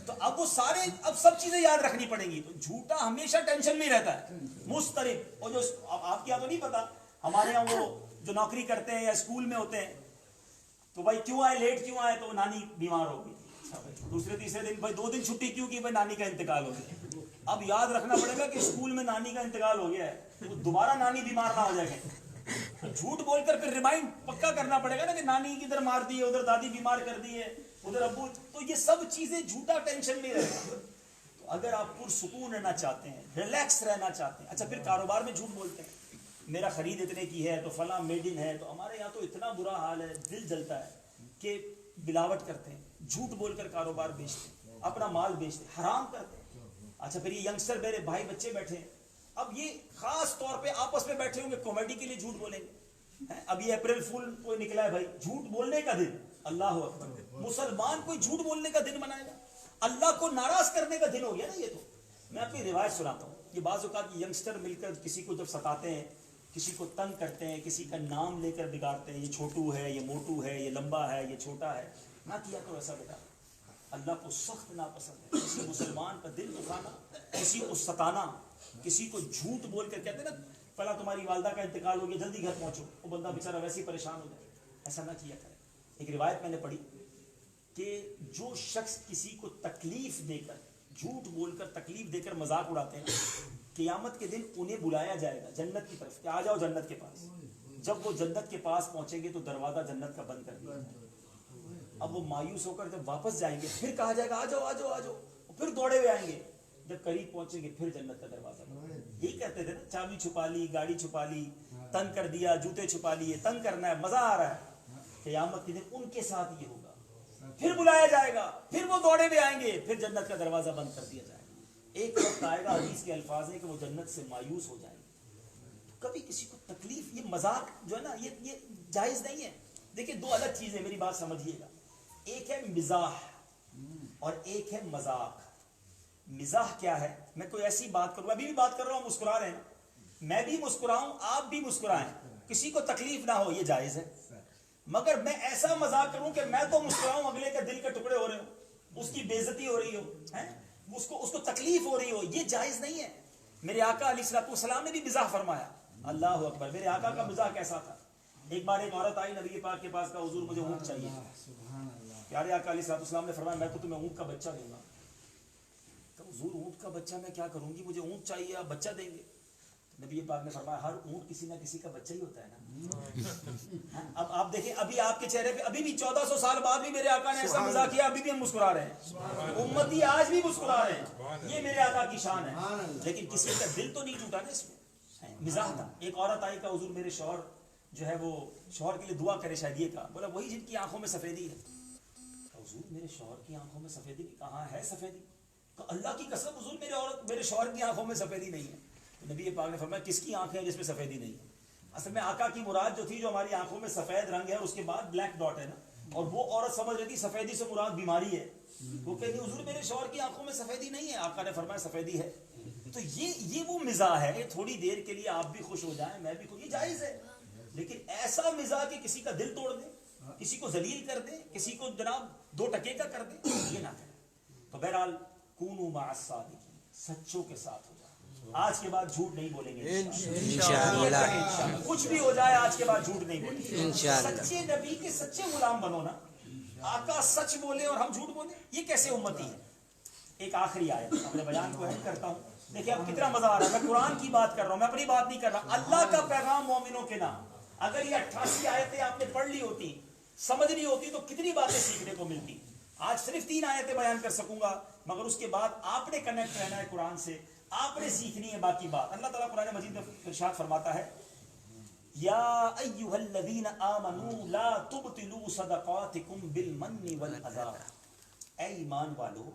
تو اب وہ سارے اب سب چیزیں یاد رکھنی پڑیں گی. تو جھوٹا ہمیشہ ٹینشن میں رہتا ہے, مضطرب. اور جو آپ کے یہاں تو نہیں پتا, ہمارے یہاں وہ جو نوکری کرتے ہیں یا اسکول میں ہوتے ہیں تو بھائی کیوں آئے, لیٹ کیوں آئے, تو نانی بیمار ہو گئی. دوسرے تیسرے دن بھائی 2 دن چھٹی کیوں کی, بھائی نانی کا انتقال ہو گیا. اب یاد رکھنا پڑے گا کہ اسکول میں نانی کا انتقال ہو گیا ہے, تو دوبارہ نانی بیمار نہ ہو جائے گا. جھوٹ بول کر پھر ریمائنڈ پکا کرنا پڑے گا نا کہ نانی کدھر مار دی ہے, ادھر دادی بیمار کر دی ہے, ادھر ابو. تو یہ سب چیزیں جھوٹا ٹینشن نہیں رہے گا. تو اگر آپ پرسکون رہنا چاہتے ہیں, ریلیکس رہنا چاہتے ہیں, اچھا پھر کاروبار میں جھوٹ بولتے ہیں, میرا خرید اتنے کی ہے تو فلاں میڈ ان ہے. تو ہمارے یہاں تو اتنا برا حال ہے, دل جلتا ہے کہ ملاوٹ کرتے ہیں, جھوٹ بول کر کاروبار بیچتے ہیں, اپنا مال بیچتے ہیں, حرام کرتے ہیں. اچھا پھر یہ ینگسٹر میرے بھائی بچے بیٹھے ہیں, اب یہ خاص طور پہ آپس میں بیٹھے ہوں گے, کامیڈی کے لیے جھوٹ بولیں گے. اب یہ اپریل فول کوئی نکلا ہے بھائی, جھوٹ بولنے کا دن, اللہ اکبر. مسلمان کوئی جھوٹ بولنے کا دن منائے گا, اللہ کو ناراض کرنے کا دن ہو گیا نا یہ. تو میں اپنی روایت سناتا ہوں. یہ بعض اوقات ینگسٹر مل کر کسی کو جب ستاتے ہیں, کسی کو تنگ کرتے ہیں, کسی کا نام لے کر بگاڑتے ہیں, یہ چھوٹو ہے, یہ موٹو ہے, یہ لمبا ہے, یہ چھوٹا ہے, نہ کیا کرو ایسا بیٹا. اللہ کو سخت ناپسند ہے کسی مسلمان کا دل دکھانا, کسی کو ستانا, کسی کو جھوٹ بول کر. کہتے ہیں نا فلاں تمہاری والدہ کا انتقال ہو گیا, جلدی گھر پہنچو, وہ بندہ بیچارہ ویسے ہی پریشان ہو جائے. ایسا نہ کیا کرے. ایک روایت میں نے پڑھی کہ جو شخص کسی کو تکلیف دے کر, جھوٹ بول کر تکلیف دے کر مذاق اڑاتے ہیں, قیامت کے دن انہیں بلایا جائے گا جنت کی طرف کہ آ جاؤ جنت کے پاس. جب وہ جنت کے پاس پہنچیں گے تو دروازہ جنت کا بند کر دیا جائے گا. اب وہ مایوس ہو کر جب واپس جائیں گے پھر کہا جائے گا آ جاؤ آ جاؤ آ جاؤ, پھر دوڑے ہوئے آئیں گے. جب قریب پہنچیں گے پھر جنت کا دروازہ بند. یہی کہتے تھے نا, چابی چھپا لی, گاڑی چھپا لی, تنگ کر دیا, جوتے چھپا لیے, تنگ کرنا ہے, مزہ آ رہا ہے. قیامت کے دن ان کے ساتھ یہ ہوگا, پھر بلایا جائے گا, پھر وہ دوڑے ہوئے آئیں گے, پھر جنت کا دروازہ بند کر دیا جائے گا. ایک وقت آئے گا, حدیث کے الفاظ ہیں کہ وہ جنت سے مایوس ہو جائیں گے. کبھی کسی کو تکلیف, یہ مذاق جو ہے نا یہ جائز نہیں ہے. دیکھیں دو الگ چیزیں, میری بات سمجھیے گا. ایک ہے مزاح اور ایک ہے مذاق. مزاح کیا ہے, میں کوئی ایسی بات کروں, ابھی بھی بات کر رہا ہوں, مسکرا رہے ہیں, میں بھی مسکراؤں, آپ بھی مسکرائیں, کسی کو تکلیف نہ ہو, یہ جائز ہے. مگر میں ایسا مذاق کروں کہ میں تو مسکراؤں, اگلے کے دل کے ٹکڑے ہو رہے ہوں, اس کی بے عزتی ہو رہی ہو, اس کو تکلیف ہو رہی ہو, یہ جائز نہیں ہے. میرے آقا علیہ الصلوۃ والسلام نے بھی مزاح فرمایا. اللہ اکبر. میرے آقا کا مزاح کیسا تھا؟ ایک بار ایک عورت آئی نبی پاک کے پاس، کہا حضور مجھے اونٹ چاہیے. پیارے آقا علیہ السلام نے فرمایا میں تو تمہیں اونٹ کا بچہ دوں گا. تو حضور اونٹ کا بچہ میں کیا کروں گی، مجھے اونٹ چاہیے آپ بچہ دیں گے. نبی پاک نے فرمایا ہر اونٹ کسی نہ کسی کا بچہ ہی ہوتا ہے نا. اب آپ دیکھیں ابھی آپ کے چہرے پہ ابھی بھی 1400 سال بعد بھی میرے آقا نے ایسا مزاح کیا، ابھی بھی ہم مسکرا رہے ہیں. امتی آج بھی مسکرا رہے ہیں، یہ میرے آقا کی شان ہے. لیکن کسی کا دل تو نہیں ٹوٹا نا اس میں، مزاح تھا. ایک عورت آئی کہ حضور میرے شوہر جو ہے وہ شوہر کے لیے دعا کرے، شاید یہ کہا. بولا وہی جن کی آنکھوں میں سفیدی ہے. حضور میرے شوہر کی آنکھوں میں سفیدی کہاں ہے سفیدی؟ کہ اللہ کی قسم حضور میرے شوہر کی آنکھوں میں سفیدی نہیں ہے. تو نبی پاک نے فرمایا کس کی آنکھیں ہیں جس میں سفیدی نہیں ہے؟ اصل میں آقا کی مراد جو تھی، جو ہماری آنکھوں میں سفید رنگ ہے اور اس کے بعد بلیک ڈاٹ ہے نا، اور وہ عورت سمجھ رہی تھی سفیدی سے مراد بیماری ہے. وہ کہتی حضور میرے شوہر کی آنکھوں میں سفیدی نہیں ہے. آقا نے فرمایا سفیدی ہے. تو یہ وہ مزاح ہے، تھوڑی دیر کے لیے آپ بھی خوش ہو جائیں میں بھی خوش، یہ جائز ہے. لیکن ایسا مزاح کہ کسی کا دل توڑ دے، کسی کو ذلیل کر دے، کسی کو جناب 2 ٹکے کا کر دے، یہ نہ کریں. تو بہرحال کونوا مع الصادقین، سچوں کے ساتھ ہو جائے. آج کے بعد جھوٹ نہیں بولیں گے انشاءاللہ. کچھ بھی ہو جائے آج کے بعد جھوٹ نہیں بولیں گے انشاءاللہ. سچے نبی کے سچے غلام بنو نا. آقا سچ بولے اور ہم جھوٹ بولے، یہ کیسے امتی ہے؟ ایک آخری آیت اپنے بیان کو اینڈ کرتا ہوں. دیکھیں اب کتنا مزہ آ رہا ہے، میں قرآن کی بات کر رہا ہوں، میں اپنی بات نہیں کر رہا. اللہ کا پیغام مومنوں کے نام. اگر یہ 88 آیتیں آپ نے پڑھ لی ہوتی، سمجھنی ہوتی، تو کتنی باتیں سیکھنے کو ملتی. آج صرف 3 آیتیں بیان کر سکوں گا، مگر اس کے بعد آپ نے کنیکٹ رہنا ہے قرآن سے، آپ نے سیکھنی ہے باقی بات. اللہ تعالیٰ قرآن مجید میں ارشاد فرماتا ہے یا ایھا الذین آمنوا لا تبطلوا صدقاتکم بالمن والاذی. اے ایمان والو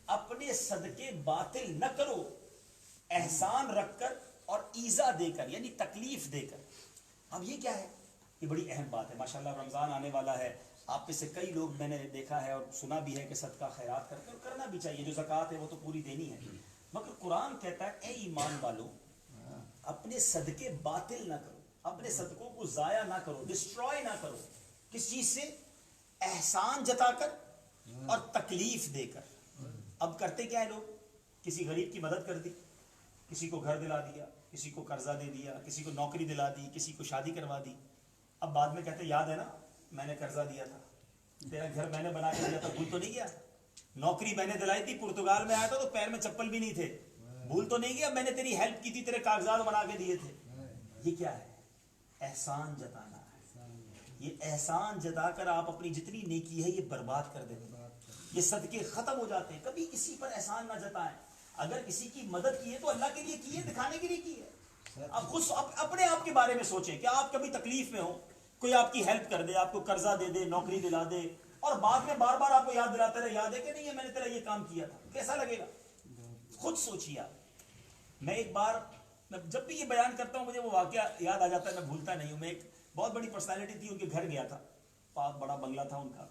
اپنے صدقے باطل نہ کرو احسان رکھ کر اور ایذا دے کر، یعنی تکلیف دے کر. اب یہ کیا ہے؟ یہ بڑی اہم بات ہے. ماشاءاللہ رمضان آنے والا ہے، آپ میں سے کئی لوگ میں نے دیکھا ہے اور سنا بھی ہے کہ صدقہ خیرات کرتے، اور کرنا بھی چاہیے. جو زکوٰۃ ہے وہ تو پوری دینی ہے. مگر قرآن کہتا ہے اے ایمان والو اپنے صدقے باطل نہ کرو، اپنے صدقوں کو ضائع نہ کرو، ڈسٹروائے نہ کرو. کس چیز سے؟ احسان جتا کر اور تکلیف دے کر. اب کرتے کیا ہے لوگ؟ کسی غریب کی مدد کر دی، کسی کو گھر دلا دیا، کسی کو قرضہ دے دیا، کسی کو نوکری دلا دی، کسی کو شادی کروا دی. اب بعد میں کہتے یاد ہے نا میں نے قرضہ دیا تھا، تیرا گھر میں نے بنا کے دیا تھا، بھول تو نہیں گیا؟ نوکری میں نے دلائی تھی، پرتگال میں آیا تھا تو پیر میں چپل بھی نہیں تھے، بھول تو نہیں گیا؟ میں نے تیری ہیلپ کی تھی، تیرے کاغذات بنا کے دیے تھے. یہ کیا ہے؟ احسان جتانا ہے. یہ احسان جتا کر آپ اپنی جتنی نیکی ہے یہ برباد کر دیتے ہیں، یہ صدقے ختم ہو جاتے ہیں. کبھی کسی پر احسان نہ جتائیں. اگر کسی کی مدد کی ہے تو اللہ کے لیے کی ہے، دکھانے کے لیے کی ہے. اب خود اپنے آپ کے بارے میں سوچیں کہ آپ کبھی تکلیف میں ہو، کوئی آپ کی ہیلپ کر دے، آپ کو قرضہ دے دے، نوکری دلا دے، اور بعد میں بار بار آپ کو یاد دلاتا رہے، یاد ہے کہ نہیں ہے میں نے تیرا یہ کام کیا تھا، کیسا لگے گا؟ خود سوچیے آپ. میں ایک بار جب بھی یہ بیان کرتا ہوں مجھے وہ واقعہ یاد آ جاتا ہے، میں بھولتا نہیں ہوں. میں ایک بہت بڑی پرسنالٹی تھی، ان کے گھر گیا تھا، بہت بڑا بنگلہ تھا ان کا.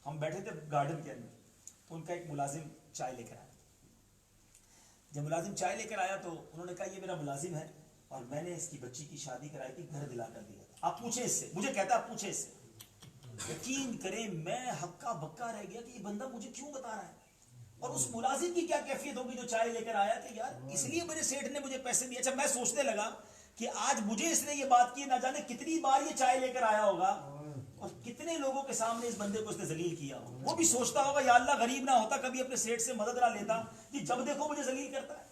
ہم بیٹھے تھے گارڈن کے اندر، تو ان کا ایک ملازم چائے لے کر آیا. جب ملازم چائے لے کر آیا تو انہوں نے کہا یہ میرا ملازم ہے اور میں نے اس کی بچی کی شادی کرائی تھی، گھر دلا کر دیا تھا. آپ پوچھیں اس سے، مجھے کہتا آپ پوچھیں اس سے. یقین کریں میں ہکا بکا رہ گیا کہ یہ بندہ مجھے کیوں بتا رہا ہے. اور اس ملازم کی کیا کیفیت ہوگی جو چائے لے کر آیا کہ یار اس لیے میرے سیٹھ نے مجھے پیسے دیے. اچھا میں سوچنے لگا کہ آج مجھے اس نے یہ بات کی، نہ جانے کتنی بار یہ چائے لے کر آیا ہوگا اور کتنے لوگوں کے سامنے اس بندے کو اس نے ذلیل کیا ہوگا. وہ بھی سوچتا ہوگا یا اللہ غریب نہ ہوتا کبھی اپنے سیٹھ سے مدد نہ لیتا، کہ جب دیکھو مجھے ذلیل کرتا ہے.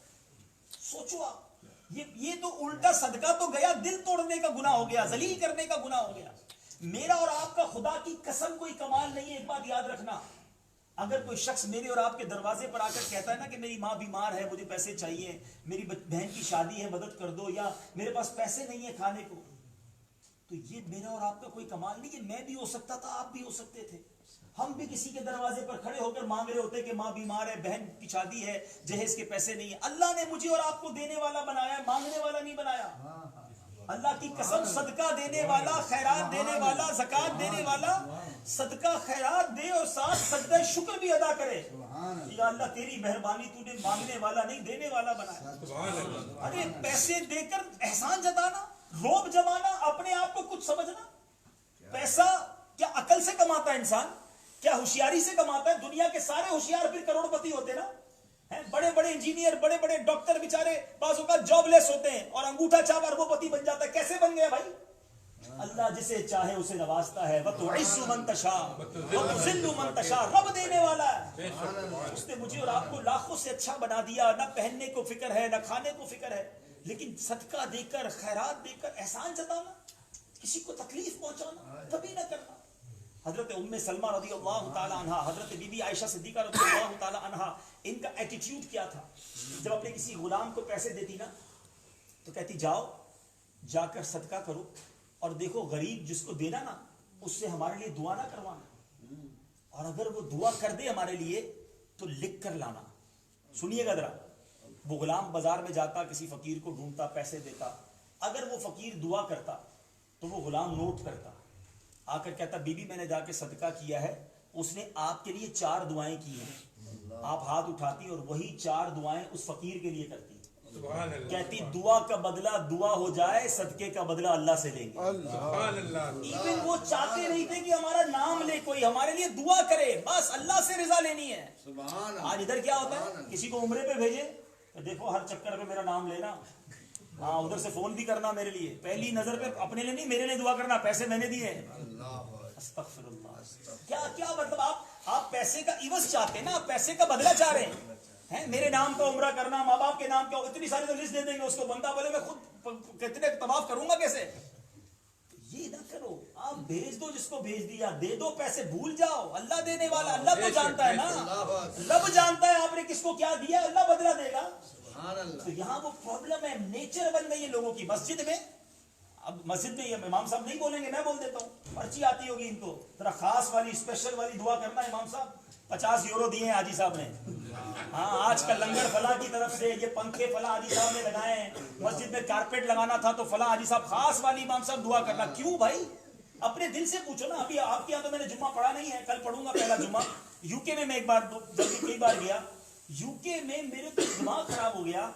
سوچو آپ، یہ تو الٹا صدقہ تو گیا، دل توڑنے کا گناہ ہو گیا، ذلیل کرنے کا گناہ ہو گیا. میرا اور آپ کا خدا کی قسم کوئی کمال نہیں ہے. ایک بات یاد رکھنا، اگر کوئی شخص میرے اور آپ کے دروازے پر آ کر کہتا ہے نا کہ میری ماں بیمار ہے، مجھے پیسے چاہیے، میری بہن کی شادی ہے مدد کر دو، یا میرے پاس پیسے نہیں ہیں کھانے کو، تو یہ میرا اور آپ کا کوئی کمال نہیں ہے. میں بھی ہو سکتا تھا، آپ بھی ہو سکتے تھے. ہم بھی کسی کے دروازے پر کھڑے ہو کر مانگ رہے ہوتے کہ ماں بیمار ہے، بہن کی شادی ہے، جہیز کے پیسے نہیں ہیں. اللہ نے مجھے اور آپ کو دینے والا بنایا ہے، مانگنے والا نہیں بنایا. اللہ کی قسم صدقہ دینے والا، خیرات دینے والا، زکوٰۃ دینے والا صدقہ خیرات دے اور ساتھ سجدہ شکر بھی ادا کرے. یا اللہ تیری مہربانی، تو نے مانگنے والا نہیں دینے والا بنایا. ارے پیسے دے کر احسان جتانا، روب جمانا، اپنے آپ کو کچھ سمجھنا. پیسہ کیا عقل سے کماتا ہے انسان؟ کیا ہوشیاری سے کماتا ہے؟ دنیا کے سارے ہوشیار پھر کروڑ پتی ہوتے نا. بڑے بڑے انجینئر، بڑے بڑے ڈاکٹر بیچارے بعض اوقات جاب لیس ہوتے ہیں اور انگوٹھا چھاپ اربوں پتی بن جاتا ہے. کیسے بن گیا بھائی؟ اللہ جسے چاہے اسے نوازتا ہے، وَتُعِزُّ مَن تَشَاءُ وَتُذِلُّ مَن تَشَاءُ، رب دینے والا ہے۔ اس نے مجھے اور آپ کو لاکھوں سے اچھا بنا دیا، نہ پہننے کو فکر ہے، نہ کھانے کو فکر ہے، لیکن صدقہ دے کر، خیرات دے کر احسان جتانا، کسی کو تکلیف پہنچانا کبھی نہ کرنا۔ حضرت ام سلمہ رضی اللہ تعالی عنہ، حضرت بی بی عائشہ صدیقہ رضی اللہ تعالی عنہ، ان کا ایٹیٹیوڈ کیا تھا؟ جب اپنے کسی غلام کو پیسے دیتی نا تو کہتی جاؤ جا کر صدقہ کرو، اور دیکھو غریب جس کو دینا نا اس سے ہمارے لیے دعا نہ کروانا، اور اگر وہ دعا کر دے ہمارے لیے تو لکھ کر لانا۔ سنیے گا ذرا، وہ غلام بازار میں جاتا، کسی فقیر کو ڈھونڈتا، پیسے دیتا، اگر وہ فقیر دعا کرتا تو وہ غلام نوٹ کرتا، آ کر کہتا بی بی میں نے جا کے صدقہ کیا ہے، اس نے آپ کے لیے 4 دعائیں کی ہیں۔ آپ ہاتھ اٹھاتی اور وہی 4 دعائیں اس فقیر کے لیے کرتی، کہتی دعا کا بدلہ دعا ہو جائے، صدقے کا بدلہ اللہ سے لیں گے۔ ایون وہ چاہتے نہیں تھے کہ ہمارا نام لے کوئی، ہمارے لیے دعا کرے، بس اللہ سے رضا لینی ہے۔ آج ادھر کیا ہوتا ہے، کسی کو عمرے پہ بھیجے تو دیکھو ہر چکر پہ میرا نام لینا، ہاں ادھر سے فون بھی کرنا میرے لیے، پہلی نظر پہ اپنے لیے نہیں میرے لیے دعا کرنا، پیسے میں نے دیے ہیں۔ استغفر اللہ، کیا مطلب آپ پیسے کا عوض چاہتے ہیں نا، آپ پیسے کا بدلہ چاہ رہے ہیں۔ میرے نام کا عمرہ کرنا، ماں باپ کے نام کا، اتنی ساری تو لسٹ دے دیں گے اس کو، بندہ بولے میں خود کتنے طواف کروں گا کیسے؟ یہ نہ کرو، آپ بھیج دو، جس کو بھیج دیا دے دو، پیسے بھول جاؤ، اللہ دینے والا، اللہ تو جانتا ہے نا، رب جانتا ہے آپ نے کس کو کیا دیا، اللہ بدلہ دے گا۔ تو یہاں وہ پرابلم ہے، نیچر بن گئی ہے لوگوں کی۔ مسجد میں، اب مسجد میں یہ امام صاحب نہیں بولیں گے، میں بول دیتا ہوں، پرچی آتی ہوگی ان کو، ذرا خاص والی اسپیشل والی دعا کرنا، امام صاحب 50 یورو دیے ہیں حاجی صاحب نے، ہاں آج کا لنگر فلاں کی طرف سے، یہ پنکھے فلاں حاجی صاحب نے لگائے ہیں، مسجد میں کارپیٹ لگانا تھا تو فلاں حاجی صاحب، خاص والی امام صاحب دعا کرنا۔ کیوں بھائی؟ اپنے دل سے پوچھو نا۔ ابھی آپ کے یہاں تو میں نے جمعہ پڑھا نہیں ہے، کل پڑھوں گا پہلا جمعہ۔ یو کے میں ایک بار جلدی کئی بار گیا، یو کے میں میرے تو دماغ خراب ہو گیا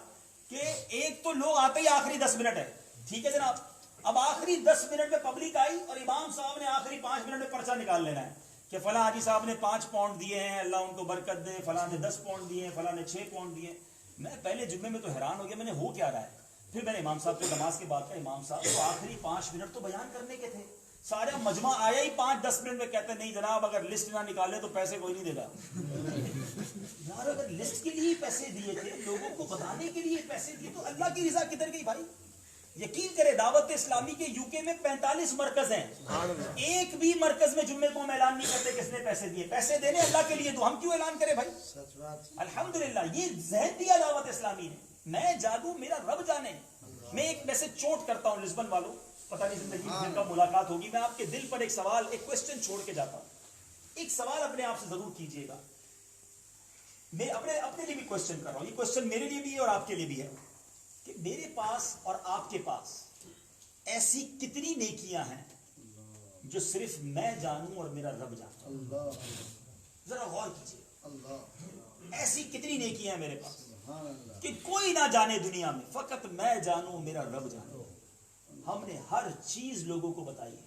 کہ ایک تو لوگ آتے ہی آخری 10 منٹ ہے، ٹھیک ہے جناب، اب آخری 10 منٹ میں پبلک آئی اور امام صاحب نے آخری 5 منٹ میں پرچہ نکال لینا ہے کہ فلاں حاجی صاحب نے 5 پاؤنڈ دیے ہیں، اللہ ان کو برکت دے، فلاں نے 10 پاؤنڈ دیے ہیں، فلاں نے 6 پاؤنڈ دیے۔ میں پہلے جمعے میں تو حیران ہو گیا، میں نے ہو کیا رہا ہے۔ پھر میں نے امام صاحب کے نماز کے بعد کہا امام صاحب تو آخری 5 منٹ تو بیان کرنے کے تھے، سارا مجمع آیا ہی 5-10 منٹ میں، کہتے نہیں جناب اگر لسٹ نہ نکالے تو پیسے کوئی نہیں دے گا۔ یار اگر لسٹ کے لیے پیسے دیے تھے، لوگوں کو بتانے کے لیے پیسے دیے، تو اللہ کی رضا کدھر گئی بھائی؟ یقین کرے دعوت اسلامی کے یو کے میں 45 مرکز ہیں، ایک بھی مرکز میں جمعے کو ہم اعلان نہیں کرتے کس نے پیسے دیے۔ پیسے دینے اللہ کے لیے تو ہم کیوں اعلان کریں بھائی؟ الحمدللہ یہ ذہن دیا دعوت اسلامی نے، میں جادو میرا رب جانے۔ میں ایک میسج چوٹ کرتا ہوں لسبن والوں، پتہ نہیں زندگی میں کب ملاقات ہوگی، میں آپ کے دل پر ایک سوال، ایک کوسچن چھوڑ کے جاتا ہوں، ایک سوال اپنے آپ سے ضرور کیجئے گا۔ میں اپنے لیے بھی کوسچن کر رہا ہوں، یہ کوسچن میرے لیے بھی ہے اور آپ کے لیے بھی ہے کہ میرے پاس اور آپ کے پاس ایسی کتنی نیکیاں ہیں جو صرف میں جانوں اور میرا رب جانتا؟ ذرا غور کیجئے، ایسی کتنی نیکیاں ہیں میرے پاس کہ کوئی نہ جانے دنیا میں، فقط میں جانوں میرا رب جانو۔ ہم نے ہر چیز لوگوں کو بتائی ہے،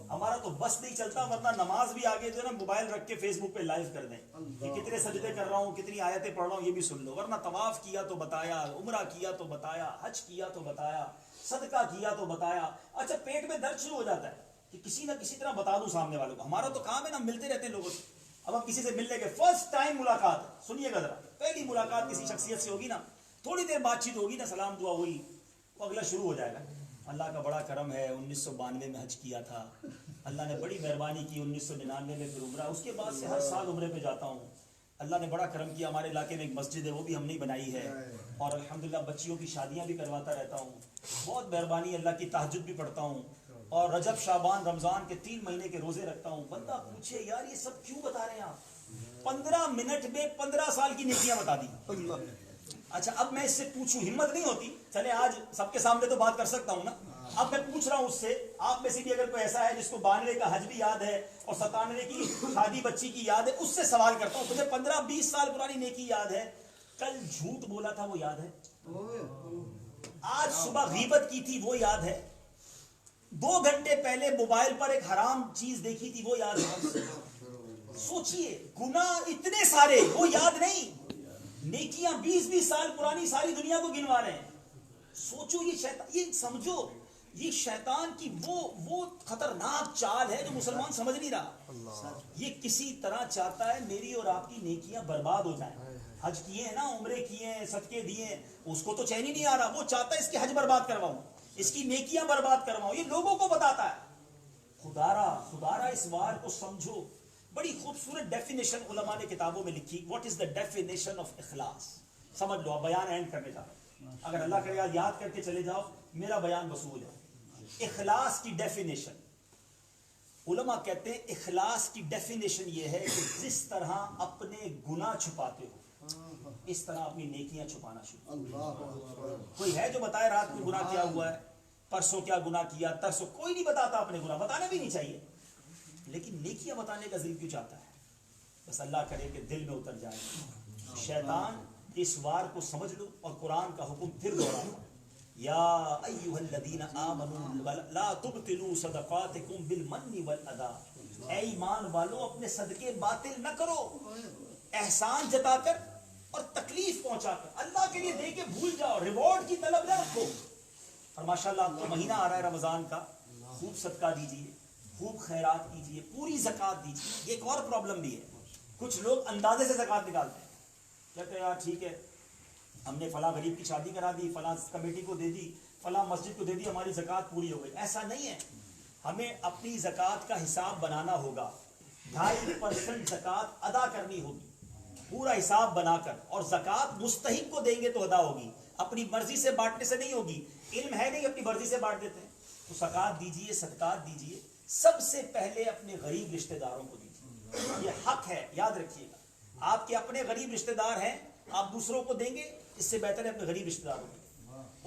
ہمارا تو بس نہیں چلتا، ورنہ نماز بھی آگے جو ہے نا موبائل رکھ کے فیس بک پہ لائیو کر دیں کہ کتنے سجدے کر رہا ہوں، کتنی آیتیں پڑھ رہا ہوں، یہ بھی سن لو۔ ورنہ طواف کیا تو بتایا، عمرہ کیا تو بتایا، حج کیا تو بتایا، صدقہ کیا تو بتایا۔ اچھا پیٹ میں درد شروع ہو جاتا ہے کہ کسی نہ کسی طرح بتا دوں سامنے والوں کو، ہمارا تو کام ہے نا، ملتے رہتے ہیں لوگوں سے۔ اب ہم کسی سے ملنے کے فرسٹ ٹائم ملاقات، سنیے گا ذرا، پہلی ملاقات کسی شخصیت سے ہوگی نا، تھوڑی دیر بات چیت ہوگی نا، سلام دعا ہوئی، وہ اگلا شروع ہو جائے گا۔ اللہ کا بڑا کرم ہے، 1992 میں حج کیا تھا، اللہ نے بڑی مہربانی کی، 1999 میں پھر عمرہ، اس کے بعد سے ہر سال عمرے پہ جاتا ہوں۔ اللہ نے بڑا کرم کیا، ہمارے علاقے میں ایک مسجد ہے، وہ بھی ہم نے بنائی ہے، اور الحمدللہ بچیوں کی شادیاں بھی کرواتا رہتا ہوں، بہت مہربانی ہے اللہ کی، تہجد بھی پڑھتا ہوں، اور رجب شعبان رمضان کے 3 مہینے کے روزے رکھتا ہوں۔ بندہ پوچھے یار یہ سب کیوں بتا رہے ہیں آپ؟ 15 منٹ میں 15 سال کی نیکیاں بتا دی۔ اچھا اب میں اس سے پوچھوں، ہمت نہیں ہوتی، چلے آج سب کے سامنے تو بات کر سکتا ہوں نا، اب میں پوچھ رہا ہوں اس سے، آپ میں سے بھی اگر کوئی ایسا ہے جس کو 92 کا حج بھی یاد ہے اور 97 کی شادی بچی کی یاد ہے، اس سے سوال کرتا ہوں، تجھے 15-20 سال پرانی نیکی یاد ہے؟ کل جھوٹ بولا تھا وہ یاد ہے؟ آج صبح غیبت کی تھی وہ یاد ہے؟ 2 گھنٹے پہلے موبائل پر ایک حرام چیز دیکھی تھی وہ یاد ہے؟ سوچئے گناہ اتنے سارے وہ یاد نہیں، نیکیاں 20-20 سال پرانی ساری دنیا کو گنوا رہے ہیں۔ سوچو یہ شیطان، یہ سمجھو یہ شیطان کی وہ خطرناک چال ہے جو مسلمان سمجھ نہیں رہا. یہ کسی طرح چاہتا ہے میری اور آپ کی نیکیاں برباد ہو جائیں. حج کیے ہیں نا, عمرے کیے ہیں, صدقے دیے ہیں, اس کو تو چین ہی نہیں آ رہا. وہ چاہتا ہے اس کی حج برباد کرواؤں, اس کی نیکیاں برباد کرواؤں. یہ لوگوں کو بتاتا ہے. خدارا اس وار کو سمجھو. بڑی خوبصورت ڈیفینیشن علماء نے کتابوں میں لکھی. What is the definition of اخلاص؟ سمجھ لو, اب بیان اینڈ کرنے جا رہا ہوں. اگر اللہ کرے یاد کر کے چلے جاؤ, میرا بیان وصول ہے. اخلاص کی ڈیفینیشن, علماء کہتے ہیں اخلاص کی ڈیفینیشن یہ ہے کہ جس طرح اپنے گناہ چھپاتے ہو اس طرح اپنی نیکیاں چھپانا شروع. کوئی ہے جو بتائے رات کو گناہ کیا ہوا ہے, پرسوں کیا گناہ کیا, ترسوں؟ کوئی نہیں بتاتا اپنے گناہ, بتانا بھی نہیں چاہیے. لیکن نیکیاں بتانے کا ذکر کیوں چاہتا ہے؟ بس اللہ کرے کہ دل میں اتر جائے. شیطان اس وار کو سمجھ لو اور قرآن کا حکم پھر دوہراتا. یا ایھا الذین آمنوا لا تبطلوا صدقاتکم بالمن والاذی. اے ایمان والو, اپنے صدقے باطل نہ کرو احسان جتا کر اور تکلیف پہنچا کر. اللہ کے لیے دے کے بھول جاؤ, ریوارڈ کی طلب نہ رکھو. اور ماشاءاللہ اب تو مہینہ آ رہا ہے رمضان کا, خوب صدقہ دیجیے, خوب خیرات کیجیے, پوری زکوٰۃ دیجیے. یہ ایک اور پرابلم بھی ہے, کچھ لوگ اندازے سے زکوٰۃ نکالتے ہیں. کہتے ہیں یار ٹھیک ہے, ہم نے فلاں غریب کی شادی کرا دی, فلاں کمیٹی کو دے دی, فلاں مسجد کو دے دی, ہماری زکوٰۃ پوری ہو گئی. ایسا نہیں ہے. ہمیں اپنی زکوٰۃ کا حساب بنانا ہوگا. 2.5% زکوٰۃ ادا کرنی ہوگی پورا حساب بنا کر, اور زکوٰۃ مستحق کو دیں گے تو ادا ہوگی, اپنی مرضی سے بانٹنے سے نہیں ہوگی. علم ہے نہیں, اپنی مرضی سے بانٹ دیتے ہیں. تو زکوٰۃ دیجیے, صدقات دیجیے. سب سے پہلے اپنے غریب رشتہ داروں کو دیجیے. یہ حق ہے, یاد رکھیے گا. آپ کے اپنے غریب رشتہ دار ہیں, آپ دوسروں کو دیں گے, اس سے بہتر ہے اپنے غریب رشتہ داروں کو.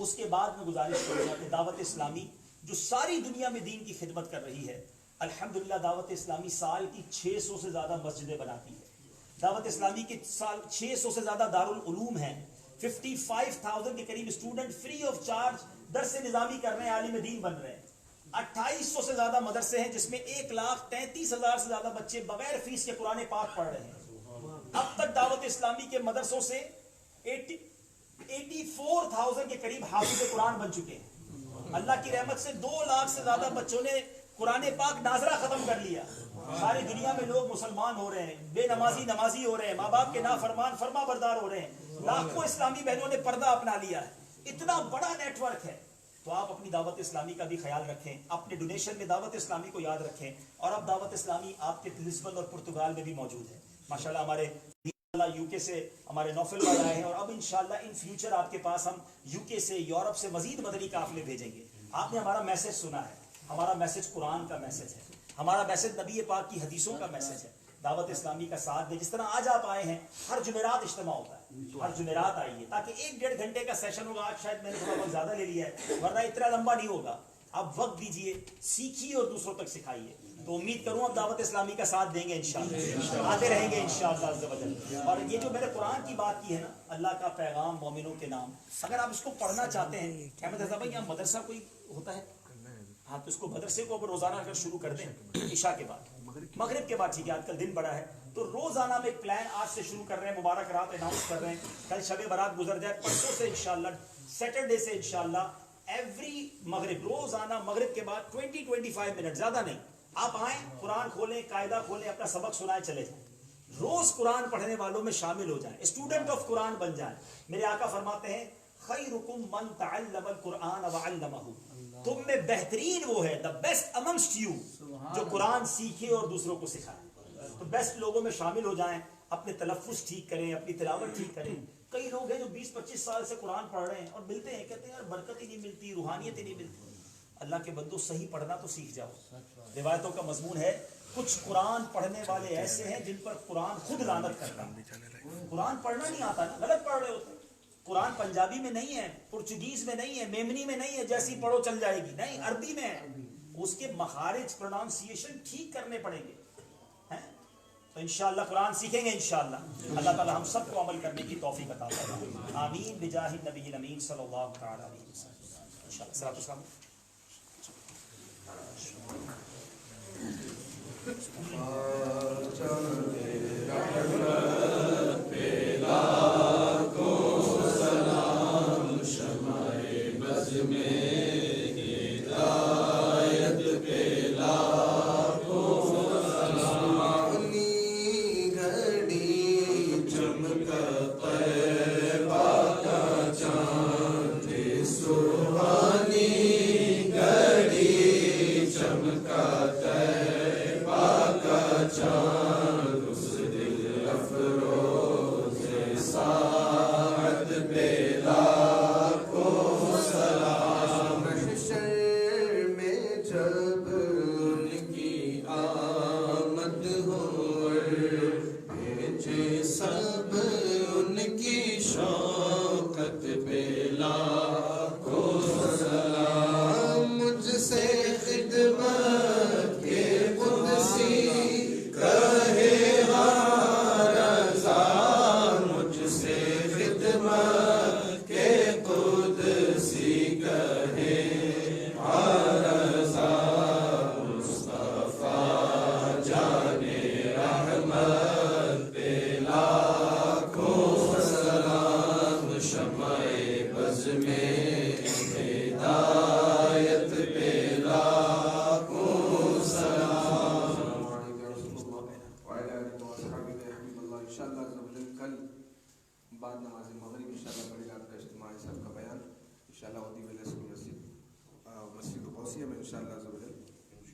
اس کے بعد میں گزارش کروں گا کہ دعوت اسلامی جو ساری دنیا میں دین کی خدمت کر رہی ہے, الحمدللہ دعوت اسلامی سال کی 600 سے زیادہ مسجدیں بناتی ہے. دعوت اسلامی کے سال 600 سے زیادہ دارالعلوم ہیں. 55,000 کے قریب اسٹوڈنٹ فری آف چارج درس نظامی کر رہے ہیں, عالم دین بن رہے ہیں. 2800 سے زیادہ مدرسے ہیں جس میں 1,33,000 سے زیادہ بچے بغیر فیس کے قرآن پاک پڑھ رہے ہیں. اب تک دعوت اسلامی کے مدرسوں سے 84,000 کے قریب حافظ قرآن بن چکے ہیں. اللہ کی رحمت سے 2 لاکھ سے زیادہ بچوں نے قرآن پاک ناظرہ ختم کر لیا. ساری دنیا میں لوگ مسلمان ہو رہے ہیں, بے نمازی نمازی ہو رہے ہیں, ماں باپ کے نافرمان فرما بردار ہو رہے ہیں. لاکھوں اسلامی بہنوں نے پردہ اپنا لیا ہے. اتنا بڑا نیٹ ورک ہے. تو آپ اپنی دعوت اسلامی کا بھی خیال رکھیں, اپنے ڈونیشن میں دعوت اسلامی کو یاد رکھیں. اور اب دعوت اسلامی آپ کے لسبن اور پرتگال میں بھی موجود ہے. ماشاءاللہ ہمارے یو کے سے ہمارے نوفل بھائی آئے ہیں, اور اب انشاءاللہ ان فیوچر آپ کے پاس ہم یو کے سے, یورپ سے مزید مدنی قافلے بھیجیں گے. آپ نے ہمارا میسج سنا ہے, ہمارا میسج قرآن کا میسج ہے, ہمارا میسج نبی پاک کی حدیثوں کا میسج ہے. دعوت اسلامی کا ساتھ دیں. جس طرح آج آپ آئے ہیں, ہر جمعرات اجتماع ہوتا ہے, ہر جمعرات آئیے, تاکہ 1-1.5 گھنٹے کا سیشن ہوگا. آج شاید میں نے تھوڑا بہت زیادہ لے لیا ہے, ورنہ اتنا لمبا نہیں ہوگا. آپ وقت دیجئے, سیکھیے اور دوسروں تک سکھائیے. تو امید کروں اب دعوت اسلامی کا ساتھ دیں گے انشاءاللہ, آتے رہیں گے انشاءاللہ عز و جل. اور یہ جو میں نے قرآن کی بات کی ہے نا, اللہ کا پیغام مومنوں کے نام, اگر آپ اس کو پڑھنا چاہتے ہیں, احمد رضا بھائی یہاں مدرسہ کوئی ہوتا ہے؟ ہاں, تو اس کو مدرسے کو روزانہ اگر شروع کر دیں عشاء کے بعد, مغرب کے بعد, ٹھیک ہے آج کل دن بڑا ہے, تو روزانہ میں پلان آج سے شروع کر رہے ہیں. مبارک رات اناؤنس کر رہے ہیں, کل شب برات گزر جائے, پرسوں سے انشاءاللہ, سیٹرڈے سے انشاءاللہ ایوری مغرب, روزانہ مغرب کے بعد 20-25 منٹ, زیادہ نہیں, آپ آئیں, قرآن کھولیں, قاعدہ کھولیں, اپنا سبق سنائیں, چلے جائیں. روز قرآن پڑھنے والوں میں شامل ہو جائیں, اسٹوڈنٹ آف قرآن بن جائیں. میرے آقا فرماتے ہیں خیرکم من تعلم القرآن وعلمہ, تم میں بہترین وہ ہے, the best amongst you, جو قرآن سیکھے اور دوسروں کو سکھائے. تو بیسٹ لوگوں میں شامل ہو جائیں, اپنے تلفظ ٹھیک کریں, اپنی تلاوت ٹھیک کریں. کئی لوگ ہیں جو 20-25 سال سے قرآن پڑھ رہے ہیں اور ملتے ہیں, کہتے ہیں یار برکت ہی نہیں ملتی, روحانیت ہی نہیں ملتی. اللہ کے بندو, صحیح پڑھنا تو سیکھ جاؤ. روایتوں کا مضمون ہے, کچھ قرآن پڑھنے والے ایسے ہیں جن پر قرآن خود لعنت کرتا ہے. قرآن پڑھنا نہیں آتا نا, غلط پڑھ رہے ہوتے ہیں. قرآن پنجابی میں نہیں ہے, پرتگیز میں نہیں ہے, میمنی میں نہیں ہے, جیسی پڑھو چل جائے گی, نہیں, عربی میں ہے. اس کے مخارج, پروننسیشن ٹھیک کرنے پڑیں گے. تو انشاءاللہ قرآن سیکھیں گے انشاءاللہ. اللہ تعالی ہم سب کو عمل کرنے کی توفیق عطا فرمائے, آمین بجاہ النبی الامین صلی اللہ تعالی علیہ وسلم. انشاءاللہ صلاۃ والسلام. سلام شمع بز میں بعد نماز مغرب انشاءاللہ بڑی رات کا اجتماع ہے، سب کا بیان انشاءاللہ ہوتی ویلے اسکول مسجد غوثیہ میں انشاءاللہ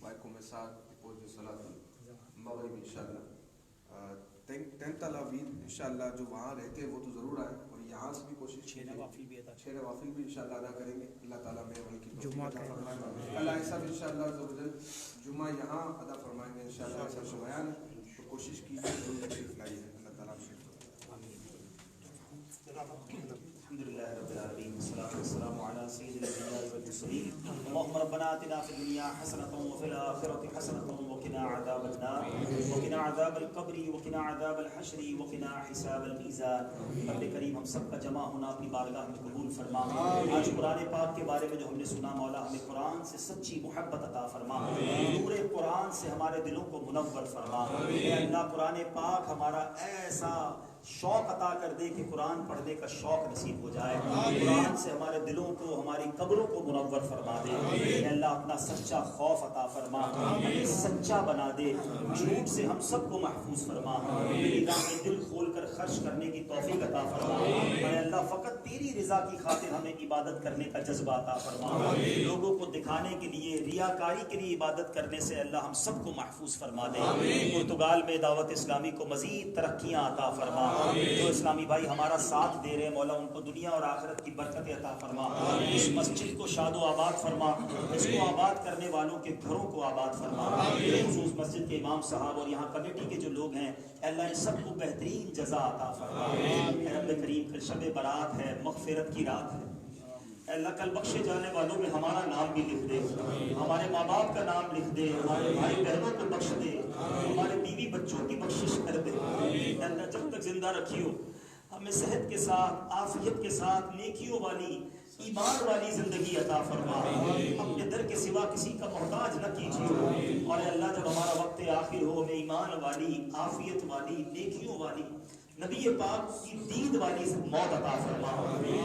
وعلیکم السلام پوجو صلاۃ مغرب انشاءاللہ 10 تلاویز انشاءاللہ جو وہاں رہتے ہیں وہ تو ضرور آئیں، اور یہاں سے بھی کوشش 6 نوافل بھی انشاءاللہ ادا کریں گے، اللہ تعالیٰ میں عمل کی توفیق عطا فرمائے۔ کل آئے صاحب انشاءاللہ جمعہ یہاں ادا فرمائیں گے انشاءاللہ، ایسا جو بیان ہے تو کوشش کیجیے ضرور تشریف لائیے، اللہ تعالیٰ الحمدللہ رب العالمین والصلاة والسلام علی سید الانبیاء والمرسلین اللهم ربنا آتنا فی الدنیا حسنۃ وفی الآخرۃ حسنۃ وقنا عذاب النار وقنا عذاب القبر وقنا عذاب الحشر وقنا حساب الميزان۔ رب کریم ہم سب کا جمع ہونا اپنی بارگاہ میں قبول فرما۔ آج قرآن پاک کے بارے میں جو ہم نے سنا، مولا ہمیں قرآن سے سچی محبت عطا فرما، نور قرآن سے ہمارے دلوں کو منور فرما۔ اے اللہ قرآن پاک ہمارا ایسا شوق عطا کر دے کہ قرآن پڑھنے کا شوق نصیب ہو جائے، قرآن سے ہمارے دلوں کو، ہماری قبروں کو منور فرما دے۔ اے اللہ اپنا سچا خوف عطا فرما، ہمیں سچا بنا دے، جھوٹ سے ہم سب کو محفوظ فرما، تیری راہ میں دل کھول کر خرچ کرنے کی توفیق عطا فرما۔ اے اللہ فقط تیری رضا کی خاطر ہمیں عبادت کرنے کا جذبہ عطا فرما، لوگوں کو دکھانے کے لیے، ریاکاری کے لیے عبادت کرنے سے اللہ ہم سب کو محفوظ فرما دے۔ پرتگال میں دعوت اسلامی کو مزید ترقیاں عطا فرما، جو اسلامی بھائی ہمارا ساتھ دے رہے ہیں مولا ان کو دنیا اور آخرت کی برکت عطا فرما، اس مسجد کو شاد و آباد فرما، اس کو آباد کرنے والوں کے گھروں کو آباد فرما، خصوص مسجد کے امام صاحب اور یہاں کمیٹی کے جو لوگ ہیں اللہ ان سب کو بہترین جزا عطا فرما۔ اے رب کریم کل شب برات ہے، مغفرت کی رات ہے، اے اللہ کل بخشے جانے والوں میں ہمارا نام بھی لکھ دے، ہمارے ماں باپ کا نام لکھ دے، ہمارے بھائی بہنوں کو بخش دے، ہمارے بیوی بچوں کی بخشش کر دے۔ اے اللہ جب تک زندہ رکھیو ہمیں صحت کے ساتھ، عافیت کے ساتھ، نیکیوں والی، ایمان والی زندگی عطا فرما، اپنے در کے سوا کسی کا محتاج نہ کیجیے، اور اے اللہ جب ہمارا وقت آخر ہو ہمیں ایمان والی، عافیت والی، نیکیوں والی، نبی پاک کی دید والی موت عطا فرما،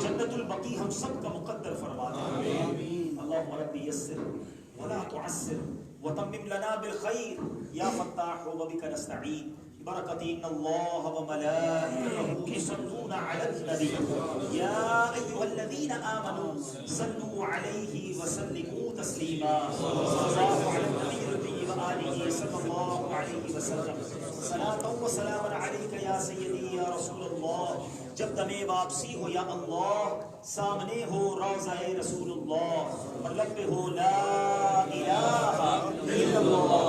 جنت البقیع ہم سب کا مقدر فرما دے۔ اللہم ربی یسر ولا تعسر وتمم لنا بالخیر یا فتاح وبک نستعین برکت ان اللہ وملائکته یصلون علی النبی یا ایها الذین آمنوا صلوا علیہ وسلموا تسلیما۔ صلی اللہ علی النبی الطیب وآلہ صلی اللہ علیہ وسلم، صلاۃ و سلام علیک یا سیدی یا رسول اللہ۔ جب دم واپسی ہو یا اللہ، سامنے ہو روضہ رسول اللہ، اور لب پہ ہو لا الہ الا اللہ۔